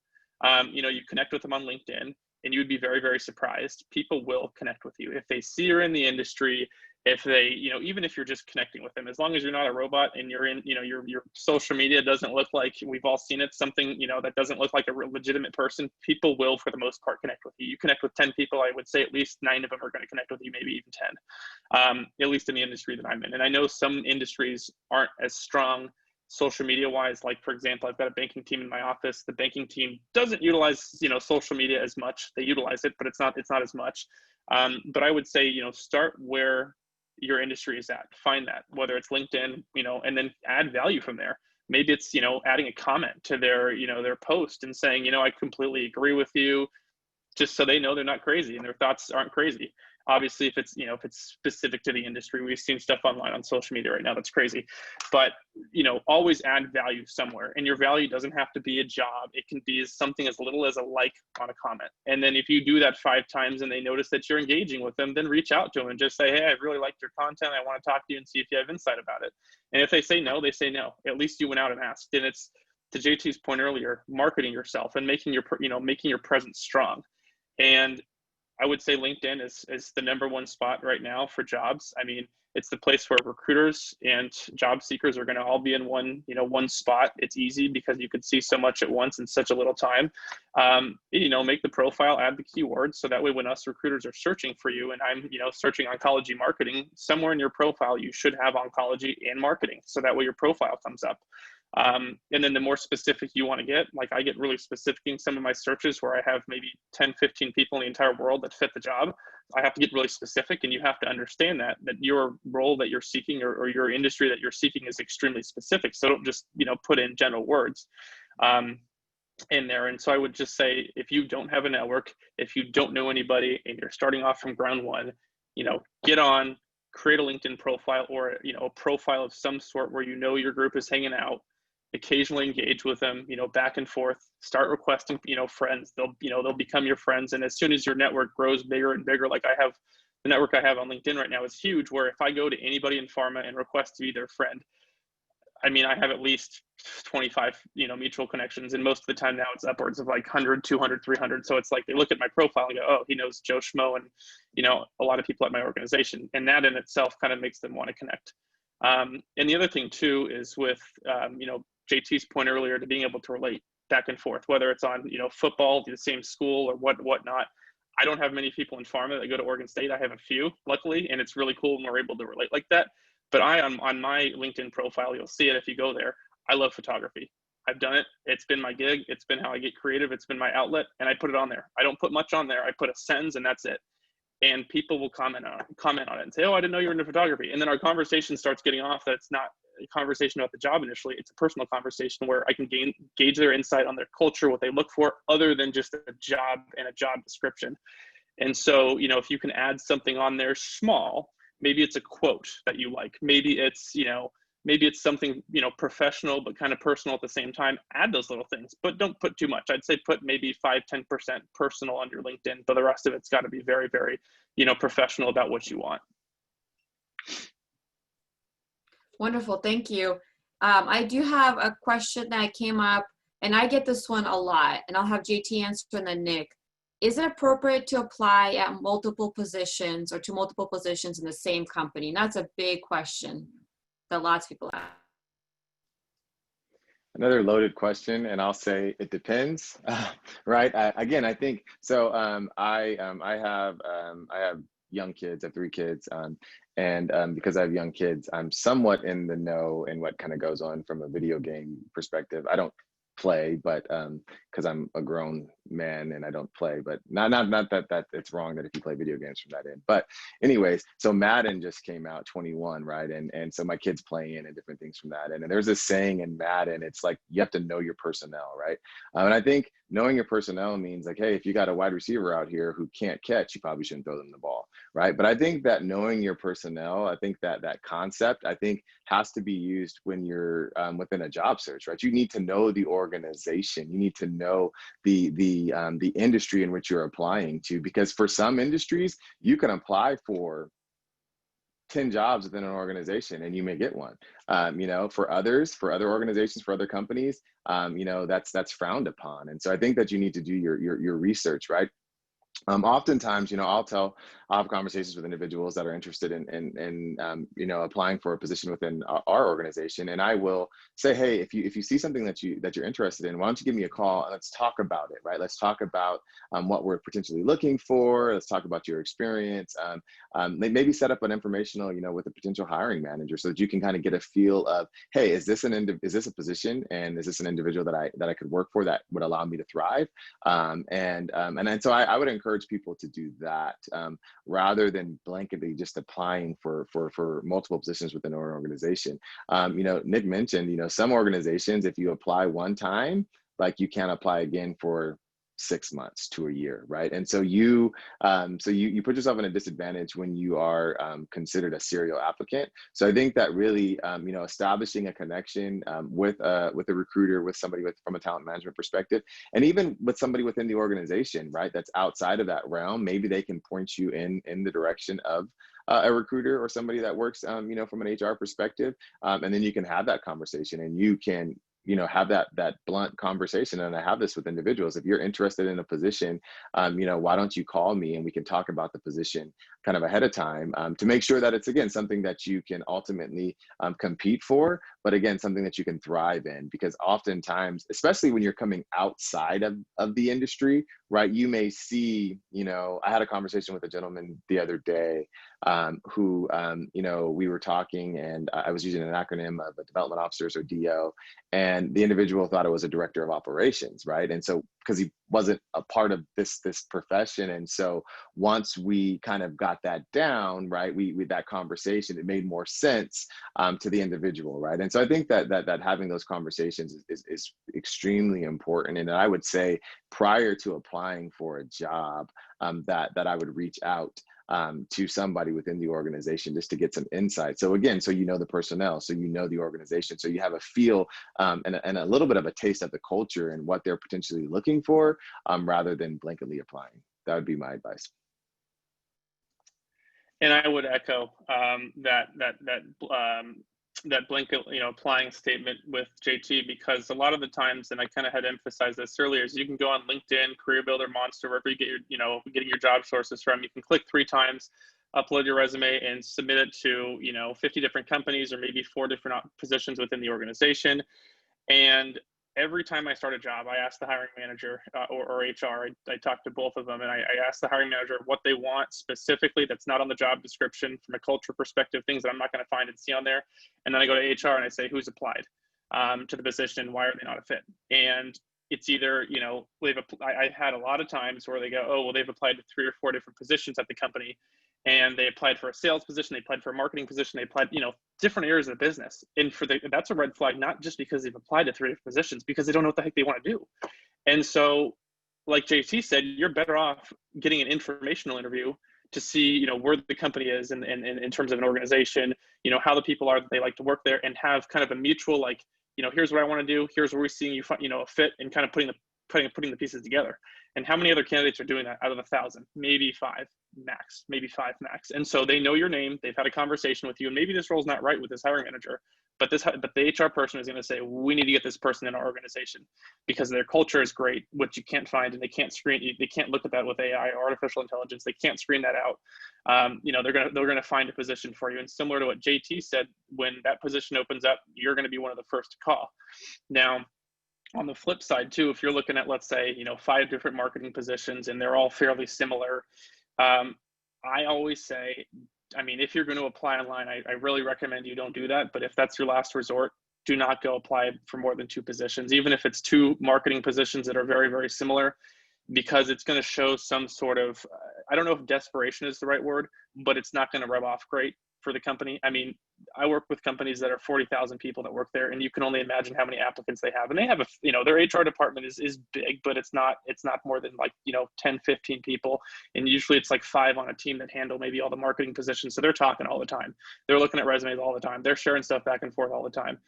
Speaker 3: You connect with them on LinkedIn, and you would be very, very surprised. People will connect with you if they see you're in the industry. If they, even if you're just connecting with them, as long as you're not a robot and you're in, your social media doesn't look like, we've all seen it, something, that doesn't look like a legitimate person, people will, for the most part, connect with you. You connect with 10 people, I would say at least 9 of them are going to connect with you, maybe even 10, at least in the industry that I'm in. And I know some industries aren't as strong social media wise. Like, for example, I've got a banking team in my office. The banking team doesn't utilize, social media as much. They utilize it, but it's not as much. But I would say, start where your industry is at, find that, whether it's LinkedIn, and then add value from there. Maybe it's, adding a comment to their, their post and saying, I completely agree with you, just so they know they're not crazy and their thoughts aren't crazy. Obviously, if it's specific to the industry, we've seen stuff online on social media right now that's crazy, but always add value somewhere. And your value doesn't have to be a job. It can be something as little as a like on a comment. And then if you do that 5 times and they notice that you're engaging with them, then reach out to them and just say, hey, I really liked your content. I want to talk to you and see if you have insight about it. And if they say no, they say no. At least you went out and asked. And it's, to JT's point earlier, marketing yourself and making your presence strong. And I would say LinkedIn is the #1 spot right now for jobs. I mean, it's the place where recruiters and job seekers are going to all be in one spot. It's easy because you can see so much at once in such a little time. Make the profile, add the keywords, so that way when us recruiters are searching for you, and I'm searching oncology marketing, somewhere in your profile you should have oncology and marketing, so that way your profile comes up. And then the more specific you want to get, like I get really specific in some of my searches where I have maybe 10, 15 people in the entire world that fit the job. I have to get really specific, and you have to understand that your role that you're seeking or your industry that you're seeking is extremely specific. So don't just, put in general words in there. And so I would just say, if you don't have a network, if you don't know anybody and you're starting off from ground one, get on, create a LinkedIn profile or, a profile of some sort where your group is hanging out. Occasionally engage with them, back and forth, start requesting, friends. They'll become your friends. And as soon as your network grows bigger and bigger, like the network I have on LinkedIn right now is huge, where if I go to anybody in pharma and request to be their friend, I mean, I have at least 25, mutual connections. And most of the time now it's upwards of like 100, 200, 300. So it's like, they look at my profile and go, oh, he knows Joe Schmo and, a lot of people at my organization. And that in itself kind of makes them want to connect. And the other thing too, is with, JT's point earlier, to being able to relate back and forth, whether it's on, football, the same school or whatnot. I don't have many people in pharma that go to Oregon State. I have a few, luckily, and it's really cool when we're able to relate like that. But on my LinkedIn profile, you'll see it if you go there. I love photography. I've done it. It's been my gig. It's been how I get creative. It's been my outlet, and I put it on there. I don't put much on there. I put a sentence and that's it. And people will comment on it and say, oh, I didn't know you were into photography. And then our conversation starts getting off. That's not a conversation about the job initially. It's a personal conversation where I can gauge their insight on their culture, what they look for, other than just a job and a job description. And so, if you can add something on there small, maybe it's a quote that you like, maybe it's something, professional, but kind of personal at the same time. Add those little things, but don't put too much. I'd say put maybe 5-10% personal on your LinkedIn, but the rest of it's got to be very, very, professional about what you want.
Speaker 1: Wonderful, thank you. I do have a question that came up, and I get this one a lot, and I'll have JT answer and then Nick. Is it appropriate to apply at multiple positions or to multiple positions in the same company? And that's a big question that lots of people ask.
Speaker 2: Another loaded question, and I'll say it depends, right? Again, I think so. I have young kids. I have 3 kids, and because I have young kids, I'm somewhat in the know in what kind of goes on from a video game perspective. I don't play, but because I'm a grown man and I don't play, but not that it's wrong that if you play video games from that end. But anyways, so Madden just came out 21, right? And so my kids playing and different things from that. And there's this saying in Madden, it's like you have to know your personnel, right? And I think knowing your personnel means like, hey, if you got a wide receiver out here who can't catch, you probably shouldn't throw them the ball, right? But I think that knowing your personnel, I think that concept, I think has to be used when you're within a job search, right? You need to know the organization. You need to know the industry in which you're applying to, because for some industries, you can apply for 10 jobs within an organization and you may get one. For others, for other organizations, for other companies, that's frowned upon. And so I think that you need to do your research, right? Oftentimes, I'll have conversations with individuals that are interested in applying for a position within our organization, and I will say, hey, if you see something that you're interested in, why don't you give me a call and let's talk about it, right? Let's talk about what we're potentially looking for. Let's talk about your experience. Maybe set up an informational, with a potential hiring manager so that you can kind of get a feel of, hey, is this a position, and is this an individual that I could work for that would allow me to thrive? And so I would encourage people to do that rather than blanketly just applying for multiple positions within an organization. Nick mentioned, some organizations, if you apply one time, like you can't apply again for 6 months to a year, right? And so you put yourself in a disadvantage when you are considered a serial applicant. So I think that really, establishing a connection with a recruiter, with somebody from a talent management perspective, and even with somebody within the organization, right, that's outside of that realm, maybe they can point you in the direction of a recruiter or somebody that works, from an HR perspective, and then you can have that conversation and you can have that blunt conversation. And I have this with individuals. If you're interested in a position, why don't you call me and we can talk about the position kind of ahead of time to make sure that it's, again, something that you can ultimately compete for, but again, something that you can thrive in. Because oftentimes, especially when you're coming outside of the industry, right, you may see, I had a conversation with a gentleman the other day who, we were talking, and I was using an acronym of a development officer, so DO, and the individual thought it was a director of operations, right? And so, because he wasn't a part of this profession, and so once we kind of got that down, right, we that conversation, it made more sense to the individual, right? And so I think that having those conversations is extremely important. And I would say prior to applying for a job, that I would reach out to somebody within the organization just to get some insight. So again, so the personnel, so the organization, so you have a feel and a little bit of a taste of the culture and what they're potentially looking for, rather than blanketly applying. That would be my advice.
Speaker 3: And I would echo that blanket, applying statement with JT, because a lot of the times, and I kind of had emphasized this earlier, is you can go on LinkedIn, Career Builder, Monster, wherever you get your, getting your job sources from. You can click 3 times, upload your resume, and submit it to, 50 different companies or maybe 4 different positions within the organization. And every time I start a job, I ask the hiring manager or HR, I talk to both of them, and I ask the hiring manager what they want specifically that's not on the job description from a culture perspective, things that I'm not going to find and see on there. And then I go to HR and I say, who's applied to the position? Why are they not a fit? And it's either, I had a lot of times where they go, oh, well, they've applied to 3 or 4 different positions at the company. And they applied for a sales position, they applied for a marketing position, they applied, different areas of the business. And that's a red flag, not just because they've applied to 3 different positions, because they don't know what the heck they want to do. And so, like JT said, you're better off getting an informational interview to see, where the company is and in terms of an organization, how the people are that they like to work there, and have kind of a mutual, like, here's what I want to do, here's where we're seeing you, a fit, and kind of putting the pieces together. And how many other candidates are doing that out of 1,000? Maybe 5, max, maybe 5 max. And so they know your name, they've had a conversation with you, and maybe this role's not right with this hiring manager, but the HR person is going to say, we need to get this person in our organization because their culture is great, which you can't find, and they can't look at that with AI or artificial intelligence. They can't screen that out. They're going to find a position for you. And similar to what JT said, when that position opens up, you're going to be one of the first to call. Now, on the flip side too, if you're looking at, let's say, 5 different marketing positions and they're all fairly similar, I always say, if you're going to apply online, I really recommend you don't do that. But if that's your last resort, do not go apply for more than 2 positions, even if it's 2 marketing positions that are very, very similar, because it's going to show some sort of, I don't know if desperation is the right word, but it's not going to rub off great for the company. I work with companies that are 40,000 people that work there, and you can only imagine how many applicants they have. And they have their HR department is big, but it's not more than 10, 15 people. And usually it's 5 on a team that handle maybe all the marketing positions. So they're talking all the time. They're looking at resumes all the time. They're sharing stuff back and forth all the time.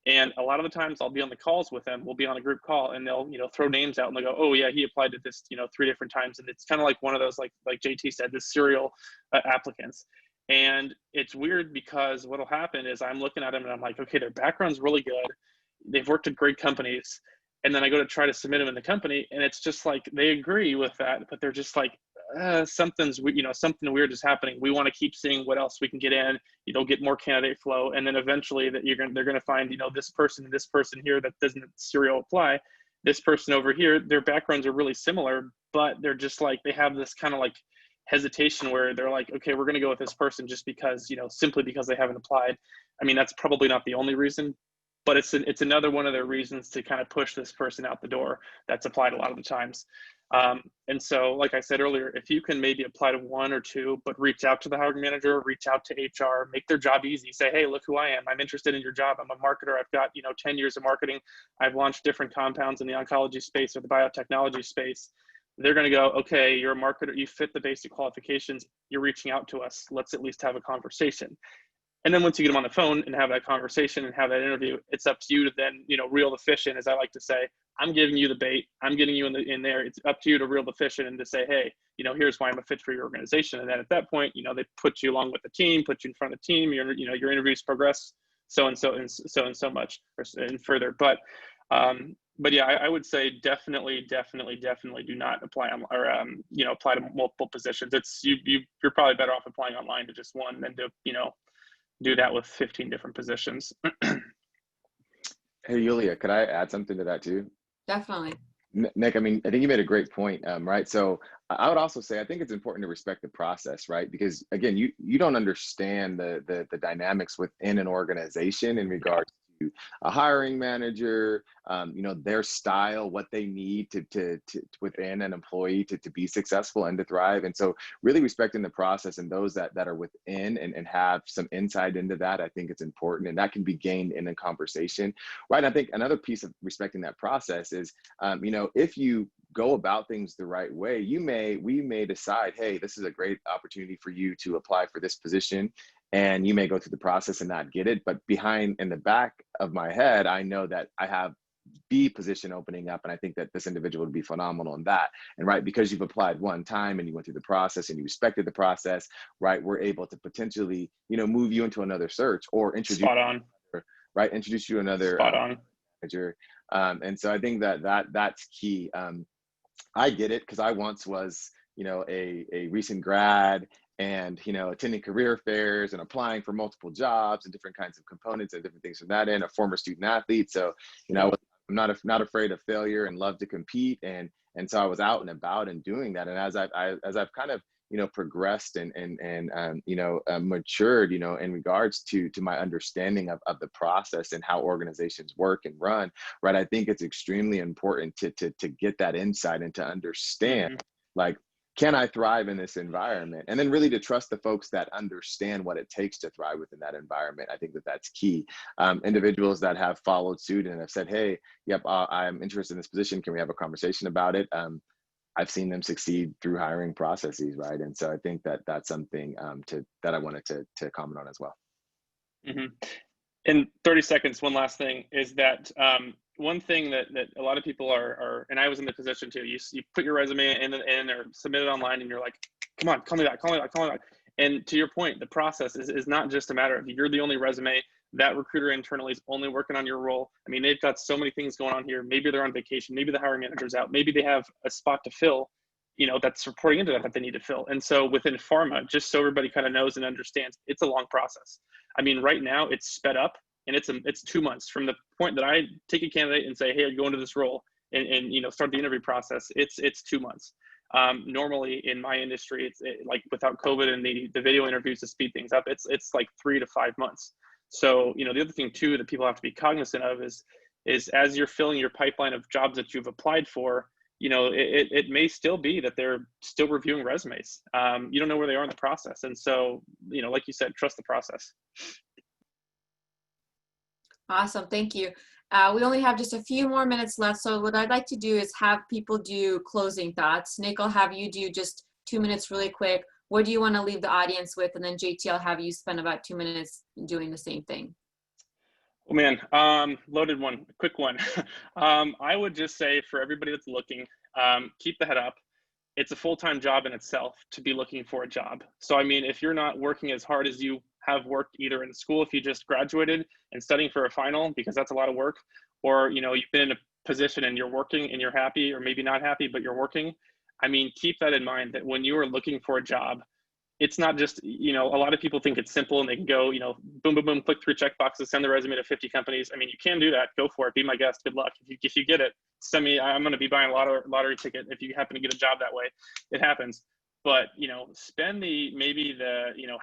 Speaker 3: And a lot of the times I'll be on the calls with them. We'll be on a group call and they'll, throw names out and they'll go, oh yeah, he applied to this, 3 different times. And it's kind of like one of those, like JT said, the serial applicants. And it's weird because what'll happen is I'm looking at them and I'm like, okay, their background's really good. They've worked at great companies. And then I go to try to submit them in the company and it's just like, they agree with that, but they're just like, something weird is happening. We want to keep seeing what else we can get in. They'll get more candidate flow. And then eventually that they're going to find, this person and this person here that doesn't serial apply. This person over here, their backgrounds are really similar, but they're just like, they have this kind of like hesitation where they're like, okay, we're going to go with this person just because, simply because they haven't applied. That's probably not the only reason, but it's another one of their reasons to kind of push this person out the door that's applied a lot of the times. And so, like I said earlier, if you can maybe apply to 1 or 2, but reach out to the hiring manager, reach out to HR, make their job easy. Say, hey, look who I am. I'm interested in your job. I'm a marketer. I've got, 10 years of marketing. I've launched different compounds in the oncology space or the biotechnology space. They're going to go, okay, you're a marketer. You fit the basic qualifications. You're reaching out to us. Let's at least have a conversation. And then once you get them on the phone and have that conversation and have that interview, it's up to you to then, reel the fish in, as I like to say. I'm giving you the bait. I'm getting you in there. It's up to you to reel the fish in and to say, hey, here's why I'm a fit for your organization. And then at that point, they put you along with the team, put you in front of the team. Your interviews progress so much and further. But yeah, I would say definitely do not apply or apply to multiple positions. It's you're probably better off applying online to just one than to do that with 15 different positions.
Speaker 2: Hey, Yuliya, could I add something to that too?
Speaker 1: Definitely.
Speaker 2: Nick, I think you made a great point, right? So I would also say, I think it's important to respect the process, right? Because again, you don't understand the dynamics within an organization in regards to a hiring manager, their style, what they need to within an employee to be successful and to thrive. And so really respecting the process and those that are within and have some insight into that, I think it's important, and that can be gained in a conversation, right? I think another piece of respecting that process is, if you go about things the right way, we may decide, hey, this is a great opportunity for you to apply for this position. And you may go through the process and not get it, but in the back of my head, I know that I have B position opening up, and I think that this individual would be phenomenal in that. And right, because you've applied one time and you went through the process and you respected the process, right, we're able to potentially, move you into another search or introduce you to another manager. And so I think that's key. I get it because I once was, a recent grad and, attending career fairs and applying for multiple jobs and different kinds of components and different things from that end, a former student athlete. So, I'm not afraid of failure and love to compete. And so I was out and about and doing that. And as I've kind of, progressed and matured, in regards to my understanding of the process and how organizations work and run, right? I think it's extremely important to get that insight and to understand, like, can I thrive in this environment? And then really to trust the folks that understand what it takes to thrive within that environment. I think that's key. Individuals that have followed suit and have said, hey, yep, I'm interested in this position. Can we have a conversation about it? I've seen them succeed through hiring processes, right? And so I think that's something that I wanted to comment on as well.
Speaker 3: Mm-hmm. In 30 seconds, one last thing is that one thing that a lot of people are, and I was in the position too, you put your resume in or submit it online and you're like, come on, call me back, call me back, call me back. And to your point, the process is not just a matter of you're the only resume. That recruiter internally is only working on your role. I mean, they've got so many things going on here. Maybe they're on vacation. Maybe the hiring manager's out. Maybe they have a spot to fill, that's reporting into that they need to fill. And so within pharma, just so everybody kind of knows and understands, it's a long process. I mean, right now it's sped up, and it's 2 months from the point that I take a candidate and say, hey, you go into this role and start the interview process. It's 2 months. Normally in my industry, it's like without COVID and the video interviews to speed things up, it's like 3 to 5 months. So, the other thing too that people have to be cognizant of is as you're filling your pipeline of jobs that you've applied for, it may still be that they're still reviewing resumes. You don't know where they are in the process. And so, like you said, trust the process.
Speaker 1: Awesome. Thank you. We only have just a few more minutes left. So what I'd like to do is have people do closing thoughts. Nick, I'll have you do just 2 minutes really quick. What do you want to leave the audience with? And then JT, I'll have you spend about 2 minutes doing the same thing.
Speaker 3: Oh man, loaded one, quick one. I would just say for everybody that's looking, keep the head up. It's a full-time job in itself to be looking for a job. So, I mean, if you're not working as hard as you have worked either in school, if you just graduated and studying for a final, because that's a lot of work, or, you've been in a position and you're working and you're happy, or maybe not happy, but you're working. I mean, keep that in mind that when you are looking for a job, it's not just, a lot of people think it's simple and they can go, boom, boom, boom, click 3 check boxes, send the resume to 50 companies. I mean, you can do that. Go for it. Be my guest. Good luck. If you get it, send me, I'm going to be buying a lottery ticket. If you happen to get a job that way, it happens. But, spend maybe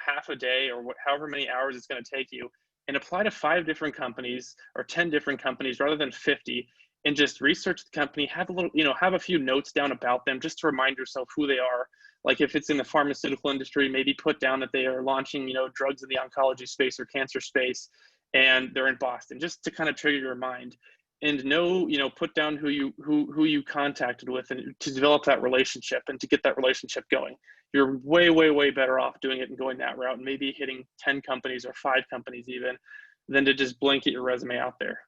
Speaker 3: half a day or however many hours it's going to take you and apply to 5 different companies or 10 different companies rather than 50, and just research the company, have a little, have a few notes down about them just to remind yourself who they are. Like if it's in the pharmaceutical industry, maybe put down that they are launching, drugs in the oncology space or cancer space, and they're in Boston, just to kind of trigger your mind. And put down who you contacted with, and to develop that relationship and to get that relationship going. You're way, way, way better off doing it and going that route, and maybe hitting 10 companies or 5 companies even, than to just blanket your resume out there.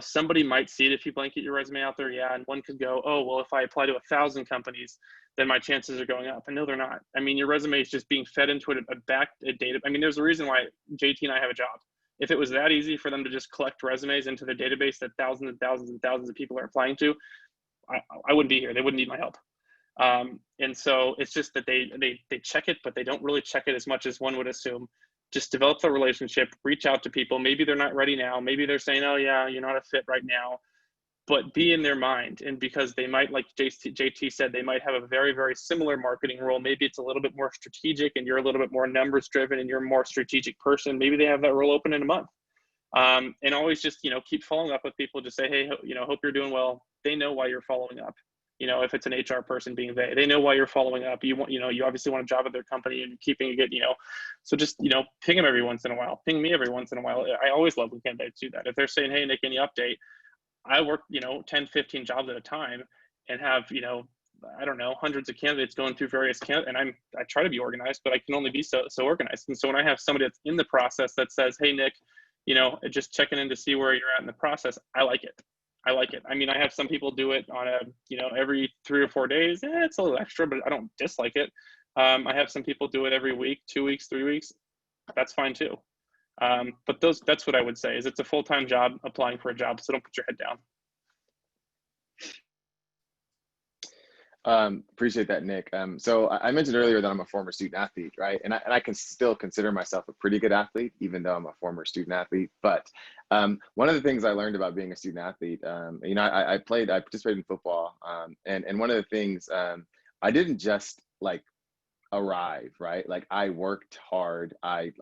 Speaker 3: Somebody might see it if you blanket your resume out there, yeah, and one could go, oh, well, if I apply to 1,000 companies, then my chances are going up. And no, they're not. I mean, your resume is just being fed into a data. I mean, there's a reason why JT and I have a job. If it was that easy for them to just collect resumes into their database that thousands and thousands and thousands of people are applying to, I wouldn't be here. They wouldn't need my help. And so it's just that they check it, but they don't really check it as much as one would assume. Just develop the relationship, reach out to people. Maybe they're not ready now. Maybe they're saying, oh yeah, you're not a fit right now, but be in their mind. And because they might, like JT said, they might have a very, very similar marketing role. Maybe it's a little bit more strategic and you're a little bit more numbers driven and you're a more strategic person. Maybe they have that role open in a month. And always just, keep following up with people. Just say, hey, hope you're doing well. They know why you're following up. If it's an HR person being they know why you're following up. You want, you obviously want a job at their company and keeping it good, so just, ping them every once in a while, ping me every once in a while. I always love when candidates do that. If they're saying, hey, Nick, any update? I work, 10, 15 jobs at a time and have, I don't know, hundreds of candidates going through various and I try to be organized, but I can only be so organized. And so when I have somebody that's in the process that says, hey, Nick, just checking in to see where you're at in the process, I like it. I mean, I have some people do it on every 3 or 4 days. It's a little extra, but I don't dislike it. I have some people do it every week, 2 weeks, 3 weeks. That's fine too. But that's what I would say is it's a full-time job applying for a job. So don't put your head down.
Speaker 2: Appreciate that, Nick. So I mentioned earlier that I'm a former student athlete, right? And I can still consider myself a pretty good athlete, even though I'm a former student athlete. But one of the things I learned about being a student athlete, I participated in football, and one of the things I didn't just arrive, right? Like I worked hard. I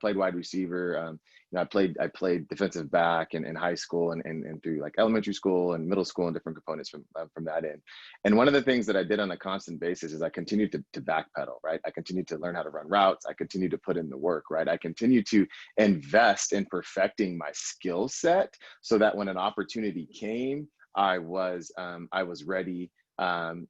Speaker 2: played wide receiver. I played defensive back in high school and through elementary school and middle school and different components from that end. And one of the things that I did on a constant basis is I continued to backpedal, right? I continued to learn how to run routes. I continued to put in the work, right? I continued to invest in perfecting my skill set so that when an opportunity came, I was ready.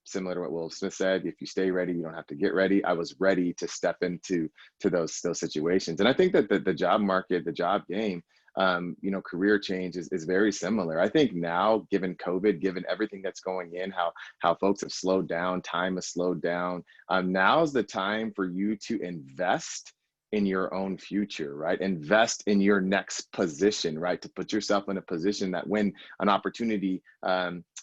Speaker 2: Similar to what Will Smith said, if you stay ready, you don't have to get ready. I was ready to step into those situations. And I think that the job market, the job game, you know, career change is very similar. I think now, given COVID, given everything that's going in, how folks have slowed down, time has slowed down, now's the time for you to invest in your own future, right? Invest in your next position, right? To put yourself in a position that when an opportunity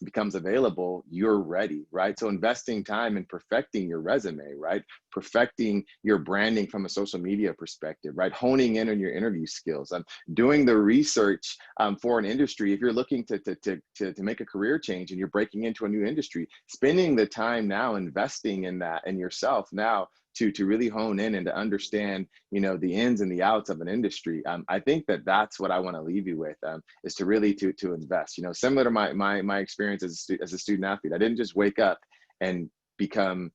Speaker 2: becomes available, you're ready, right? So investing time in perfecting your resume, right? Perfecting your branding from a social media perspective, right? Honing in on your interview skills, doing the research for an industry. If you're looking to make a career change and you're breaking into a new industry, spending the time now investing in that and yourself now to really hone in and to understand, you know, the ins and the outs of an industry. I think that's what I want to leave you with, is to really to invest. You know, similar to my experience as a student athlete, I didn't just wake up and become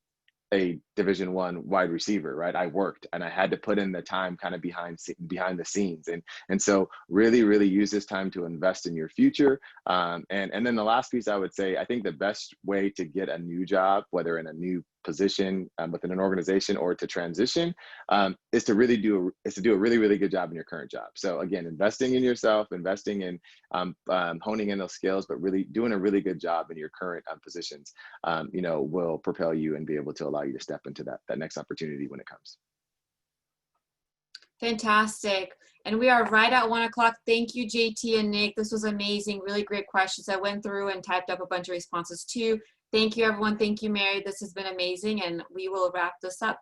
Speaker 2: a Division I wide receiver, right? I worked and I had to put in the time kind of behind the scenes, and so really use this time to invest in your future. And then the last piece I would say, I think the best way to get a new job, whether in a new position within an organization or to transition, is to do a really good job in your current job. So again, investing in yourself, investing in honing in those skills, but really doing a really good job in your current positions, you know, will propel you and be able to allow you to step into that next opportunity when it comes.
Speaker 1: Fantastic. And we are right at 1 o'clock. Thank you, JT and Nick. This was amazing. Really great questions. I went through and typed up a bunch of responses too. Thank you, everyone. Thank you, Mary. This has been amazing, and we will wrap this up.